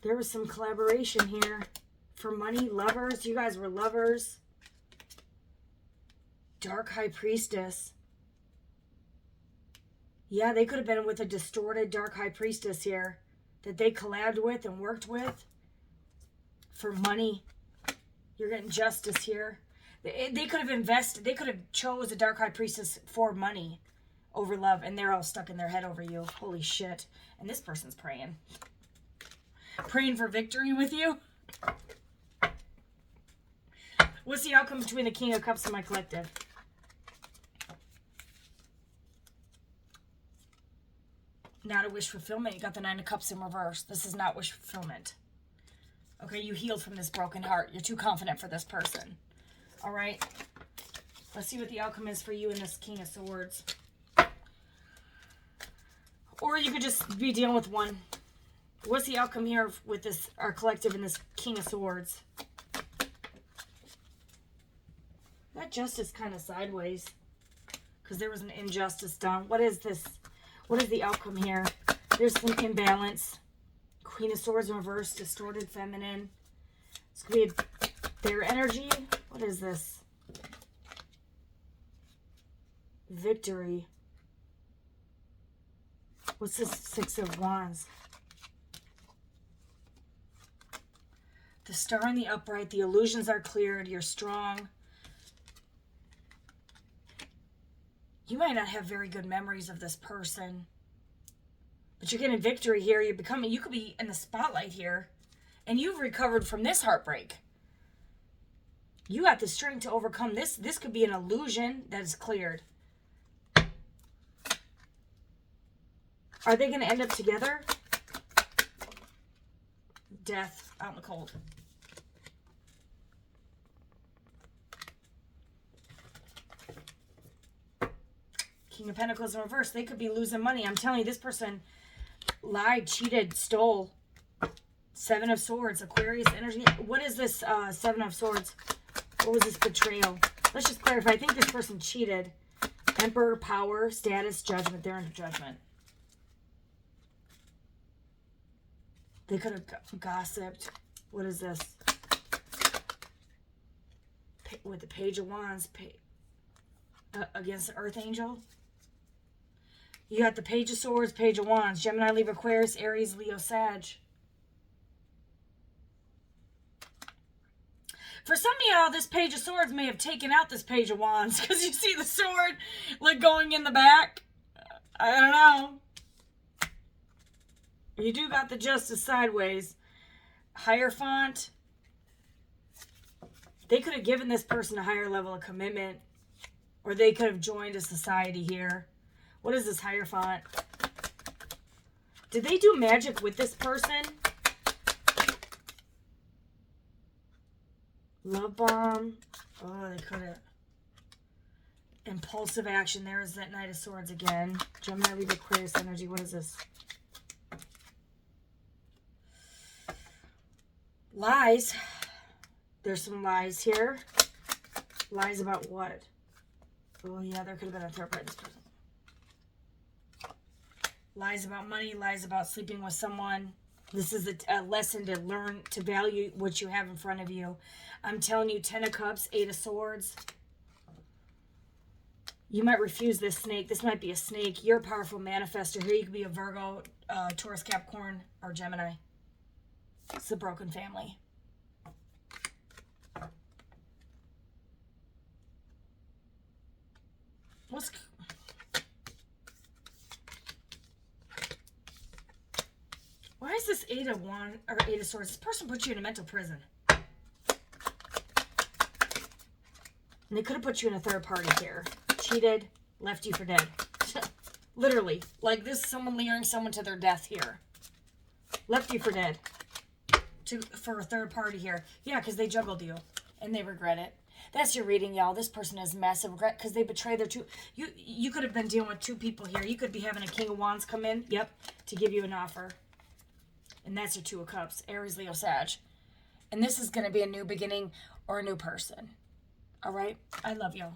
There was some collaboration here for money. Lovers. You guys were lovers. Dark High Priestess. Yeah, they could have been with a distorted Dark High Priestess here that they collabed with and worked with for money. You're getting justice here. They could have invested. They could have chose a Dark High Priestess for money over love, and they're all stuck in their head over you. Holy shit. And this person's praying. Praying for victory with you. What's the outcome between the King of Cups and my collective? Not a wish fulfillment. You got the 9 of Cups in reverse. This is not wish fulfillment. Okay, you healed from this broken heart. You're too confident for this person. All right. Let's see what the outcome is for you in this King of Swords. Or you could just be dealing with one. What's the outcome here with this, our collective and this King of Swords? That justice kind of sideways. Because there was an injustice done. What is this? What is the outcome here? There's some imbalance. Queen of Swords in reverse, distorted feminine. This could be their energy. What is this? Victory. What's this Six of Wands? The Star in the upright. The illusions are cleared. You're strong. You might not have very good memories of this person. But you're getting victory here. You're becoming, you could be in the spotlight here. And you've recovered from this heartbreak. You got the strength to overcome this. This could be an illusion that is cleared. Are they going to end up together? Death out in the cold. King of Pentacles in reverse. They could be losing money. I'm telling you, this person lied, cheated, stole. Seven of Swords, Aquarius energy. What is this Seven of Swords? What was this betrayal? Let's just clarify. I think this person cheated. Emperor, power, status, judgment. They're under judgment. They could have gossiped. What is this? With the Page of Wands. Against the Earth Angel. You got the Page of Swords, Page of Wands. Gemini, Libra, Aquarius, Aries, Leo, Sag. For some of y'all, this Page of Swords may have taken out this Page of Wands. Because you see the sword like going in the back. I don't know. You do got the Justice sideways. Hierophant. They could have given this person a higher level of commitment. Or they could have joined a society here. What is this Hierophant? Did they do magic with this person? Love bomb. Oh, they could have. Impulsive action. There is that Knight of Swords again. Gemini, Libra, Aquarius energy. What is this? Lies. There's some lies here. Lies about what? Oh, yeah, there could have been a third party. This person. Lies about money. Lies about sleeping with someone. This is a lesson to learn to value what you have in front of you. I'm telling you, 10 of Cups, 8 of Swords. You might refuse this snake. This might be a snake. You're a powerful manifester here. You could be a Virgo, Taurus, Capricorn, or Gemini. It's the broken family. Why is this 8 of Wands or 8 of Swords? This person put you in a mental prison. And they could have put you in a third party here. Cheated, left you for dead. Literally. Like this, someone luring someone to their death here. Left you for dead. For a third party here. Yeah, because they juggled you. And they regret it. That's your reading, y'all. This person has massive regret because they betrayed their two. You could have been dealing with two people here. You could be having a King of Wands come in. Yep. To give you an offer. And that's your 2 of Cups. Aries, Leo, Sag. And this is going to be a new beginning or a new person. All right? I love y'all.